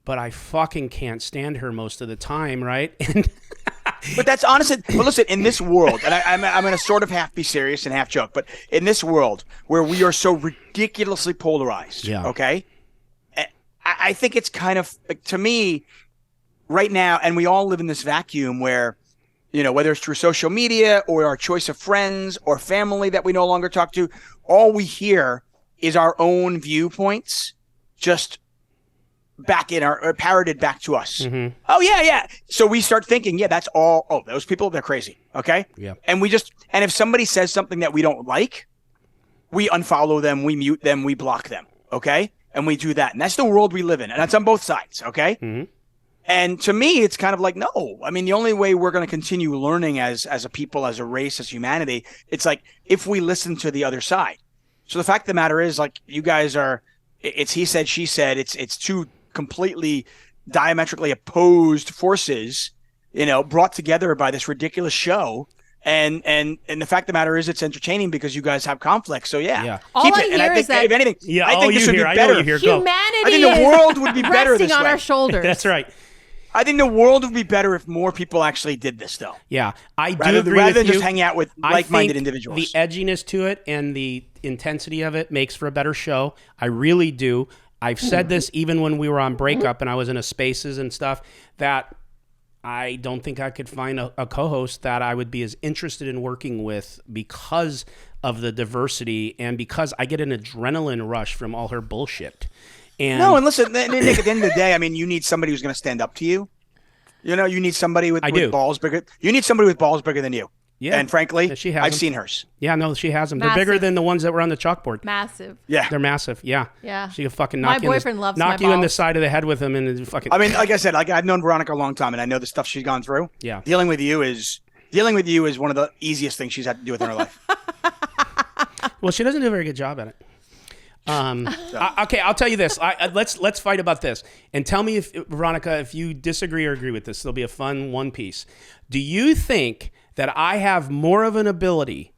But I fucking can't stand her most of the time, right? But that's honestly. But listen, in this world, and I'm going to sort of half be serious and half joke, but in this world where we are so ridiculously polarized, okay, I think it's kind of to me right now, and we all live in this vacuum where, whether it's through social media or our choice of friends or family that we no longer talk to, all we hear is our own viewpoints, just parroted back to us. Mm-hmm. Oh yeah. So we start thinking, that's all. Oh, those people, they're crazy. Okay. Yeah. And and if somebody says something that we don't like, we unfollow them, we mute them, we block them. Okay. And we do that. And that's the world we live in. And that's on both sides. Okay. Mm-hmm. And to me, it's kind of like, no, I mean, the only way we're going to continue learning as a people, as a race, as humanity, it's like if we listen to the other side. So the fact of the matter is, like, you guys are, it's he said, she said, it's two completely diametrically opposed forces, brought together by this ridiculous show. And the fact of the matter is, it's entertaining because you guys have conflict. So yeah. All keep I it. And hear I think, is that if anything, I think this would be I know better. you hear. Go. Humanity I think the world would be better resting this on way. our shoulders. That's right. I think the world would be better if more people actually did this, though. Yeah, I do rather agree with than you. just hang out with like-minded individuals. The edginess to it and the intensity of it makes for a better show. I really do. I've said this even when we were on breakup and I was in a spaces and stuff, that I don't think I could find a co-host that I would be as interested in working with because of the diversity and because I get an adrenaline rush from all her bullshit. And listen, Nick, at the end of the day, I mean, you need somebody who's going to stand up to you. You need somebody with balls bigger. You need somebody with balls bigger than you. Yeah. And frankly, I've seen hers. Yeah, no, she has them. Massive. They're bigger than the ones that were on the chalkboard. Massive. Yeah. They're massive. Yeah. Yeah. She can fucking My knock boyfriend loves knock my you in the balls. side of the head with them and fucking. I mean, like I said, I've known Veronica a long time, and I know the stuff she's gone through. Yeah. Dealing with you is one of the easiest things she's had to do with in her life. Well, she doesn't do a very good job at it. Okay, I'll tell you this. Let's fight about this, and tell me Veronica, if you disagree or agree with this. There'll be a fun one piece. Do you think that I have more of an ability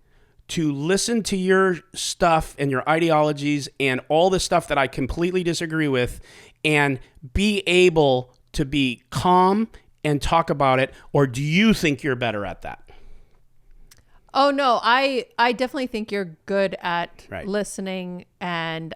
to listen to your stuff and your ideologies and all the stuff that I completely disagree with, and be able to be calm and talk about it, or do you think you're better at that? Oh no, I definitely think you're good at Right. listening and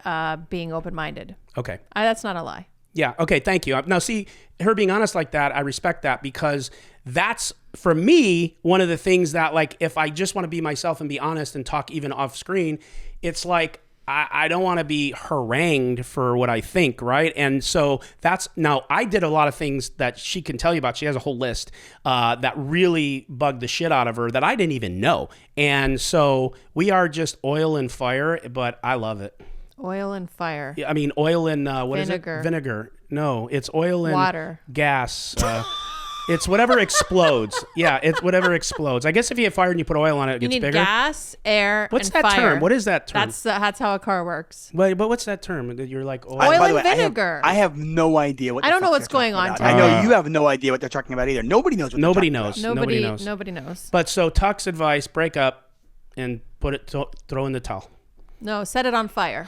being open-minded. Okay. That's not a lie. Yeah. Okay. Thank you. Now, see, her being honest like that, I respect that, because that's, for me, one of the things that, like, if I just want to be myself and be honest and talk even off screen, it's like, I don't want to be harangued for what I think, right? And so now I did a lot of things that she can tell you about. She has a whole list that really bugged the shit out of her that I didn't even know. And so we are just oil and fire, but I love it. Oil and fire. I mean, oil and what is Vinegar. it? Vinegar. No, it's oil and Water. Gas. It's whatever explodes. Yeah, it's whatever explodes. I guess if you have fire and you put oil on it, it You gets need bigger. gas, air, What's and that fire. term? What is that term? That's how a car works. But what's that term? That you're like oil. Oil By the and way, vinegar. I have no idea what. I the don't know fuck what's they're going talking on, about. I know you have no idea what they're talking about either. Nobody knows. Nobody they're knows. talking Nobody knows. Nobody knows. But so Tuck's advice: break up and throw in the towel. No, set it on fire.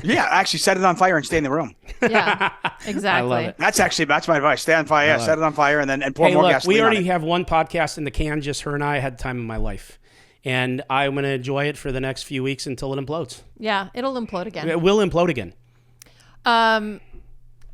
Yeah, actually set it on fire and stay in the room. Yeah, exactly. I love it. That's my advice. Stay on fire. Yeah, set it on fire and pour Hey, more look, gasoline we on already it. have one podcast in the can, just her and I. Had the time of my life. And I'm going to enjoy it for the next few weeks until it implodes. Yeah, it'll implode again. It will implode again.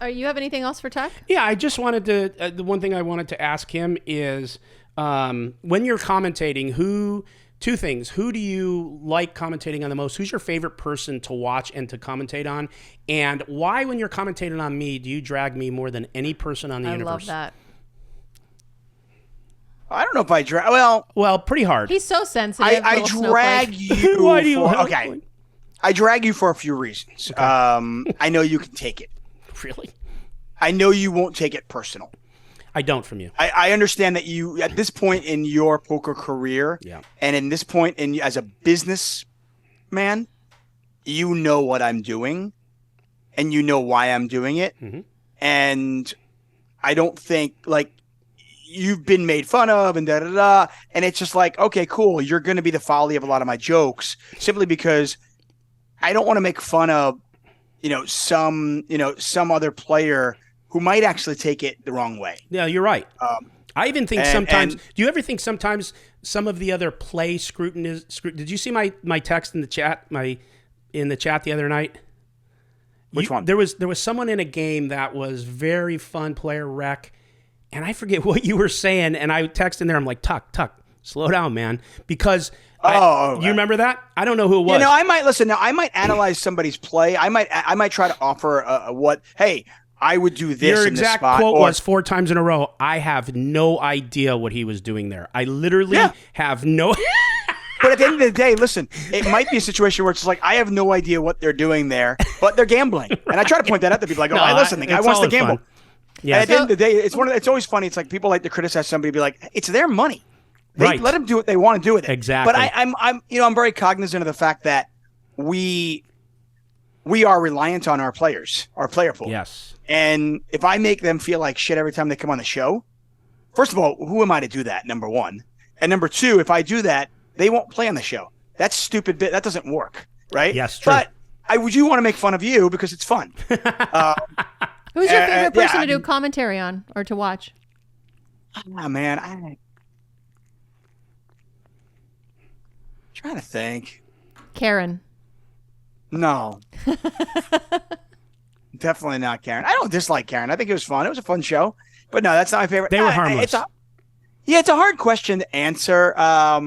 You have anything else for Tuck? Yeah, I just wanted to, the one thing I wanted to ask him is when you're commentating, two things. Who do you like commentating on the most? Who's your favorite person to watch and to commentate on? And why, when you're commentating on me, do you drag me more than any person on the universe? I love that. I don't know if I drag. Well, pretty hard. He's so sensitive. I drag you. Why do you? Okay. I drag you for a few reasons. Okay. I know you can take it. Really? I know you won't take it personal. I don't from you. I understand that you, at this point in your poker career, and in this point in as a businessman, you know what I'm doing, and you know why I'm doing it, and I don't think like you've been made fun of and and it's just like, okay, cool, you're going to be the folly of a lot of my jokes simply because I don't want to make fun of some other player who might actually take it the wrong way. Yeah, you're right. I even think sometimes. Do you ever think sometimes some of the other play scrutinists? Did you see my text in the chat? In the chat the other night. Which one? There was someone in a game that was very fun player rec, and I forget what you were saying. And I texted in there. I'm like, Tuck, slow down, man, because. You remember that? I don't know who it was. I might listen. Now I might analyze somebody's play. I might try to offer what. Hey, I would do this. Your in this exact spot, quote was 4 times in a row. I have no idea what he was doing there. I literally have no. But at the end of the day, listen, it might be a situation where it's like I have no idea what they're doing there, but they're gambling, and I try to point that out to people. Like, listen, the guy wants to gamble. Yeah. And at the end of the day, it's always funny. It's like people like to criticize somebody, be like, it's their money. Let them do what they want to do with it. Exactly. But I'm very cognizant of the fact that we are reliant on our players, our player pool. Yes. And if I make them feel like shit every time they come on the show, first of all, who am I to do that? Number one. And number two, if I do that, they won't play on the show. That's stupid. That doesn't work. Right? Yes, true. But I do want to make fun of you because it's fun. Who's your favorite person to do commentary on or to watch? Oh, man. I'm trying to think. Karen. No. Definitely not Karen. I don't dislike Karen. I think it was fun. It was a fun show. But no, that's not my favorite. They were harmless. It's a hard question to answer. I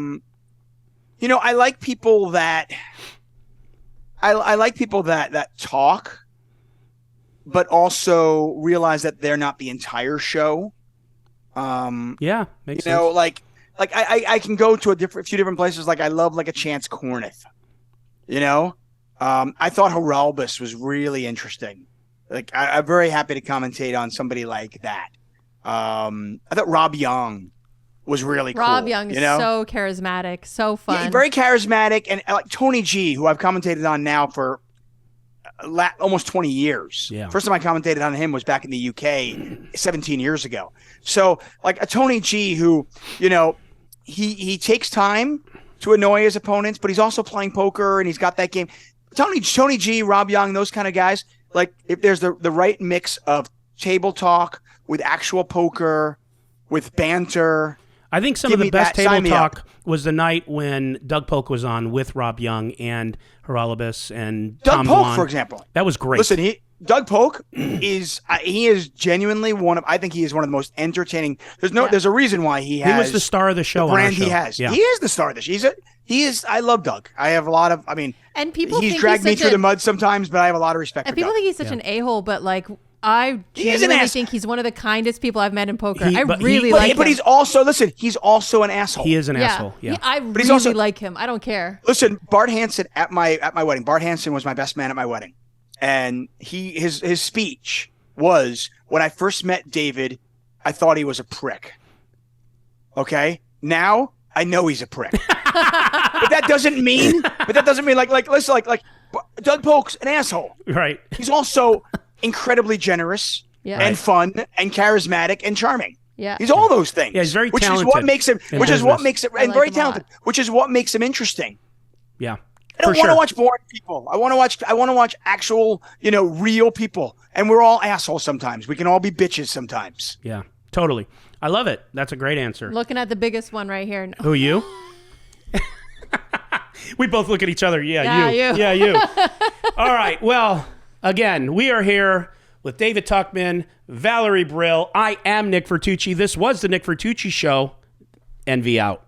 like people that I like people that talk, but also realize that they're not the entire show. Makes sense. Like I can go to a few different places. Like I love like a Chance Corneth. I thought Heralbus was really interesting. Like I'm very happy to commentate on somebody like that. I thought Rob Young was really cool. Rob Young is so charismatic, so fun. Yeah, very charismatic, and like Tony G, who I've commentated on now for almost 20 years. Yeah. First time I commentated on him was back in the UK 17 years ago. So like a Tony G who, he takes time to annoy his opponents, but he's also playing poker and he's got that game. Tony G, Rob Young, those kind of guys, like if there's the right mix of table talk with actual poker, with banter. I think some of the best table talk was the night when Doug Polk was on with Rob Young and Heralbus and Doug Tom Polk, Dwan. for example. That was great. Listen, Doug Polk is genuinely I think he is one of the most entertaining. There's a reason why he was the star of the show. The brand on our show. he has. Yeah. He is the star of the show. I love Doug. I have a lot of, and people he's think dragged me through the mud sometimes, but I have a lot of respect for people Doug. think he's such an a-hole, but like I genuinely think he's one of the kindest people I've met in poker. I really like him. But he's also an asshole. He is an asshole. Yeah. I really like him. I don't care. Listen, Bart Hansen at my wedding. Bart Hansen was my best man at my wedding. And his speech was, when I first met David, I thought he was a prick. Okay? Now I know he's a prick. but that doesn't mean like Doug Polk's an asshole. Right. He's also incredibly generous and fun and charismatic and charming. Yeah. He's all those things. Yeah, he's very talented. Which is what makes him and very talented, which is what makes him interesting. Yeah. I don't want to watch boring people. I want to watch actual, real people. And we're all assholes sometimes. We can all be bitches sometimes. Yeah, totally. I love it. That's a great answer. Looking at the biggest one right here. Who, you? We both look at each other. Yeah, you. Yeah, you. All right. Well, again, we are here with David Tuchman, Valerie Brill. I am Nick Vertucci. This was the Nick Vertucci Show. Envy out.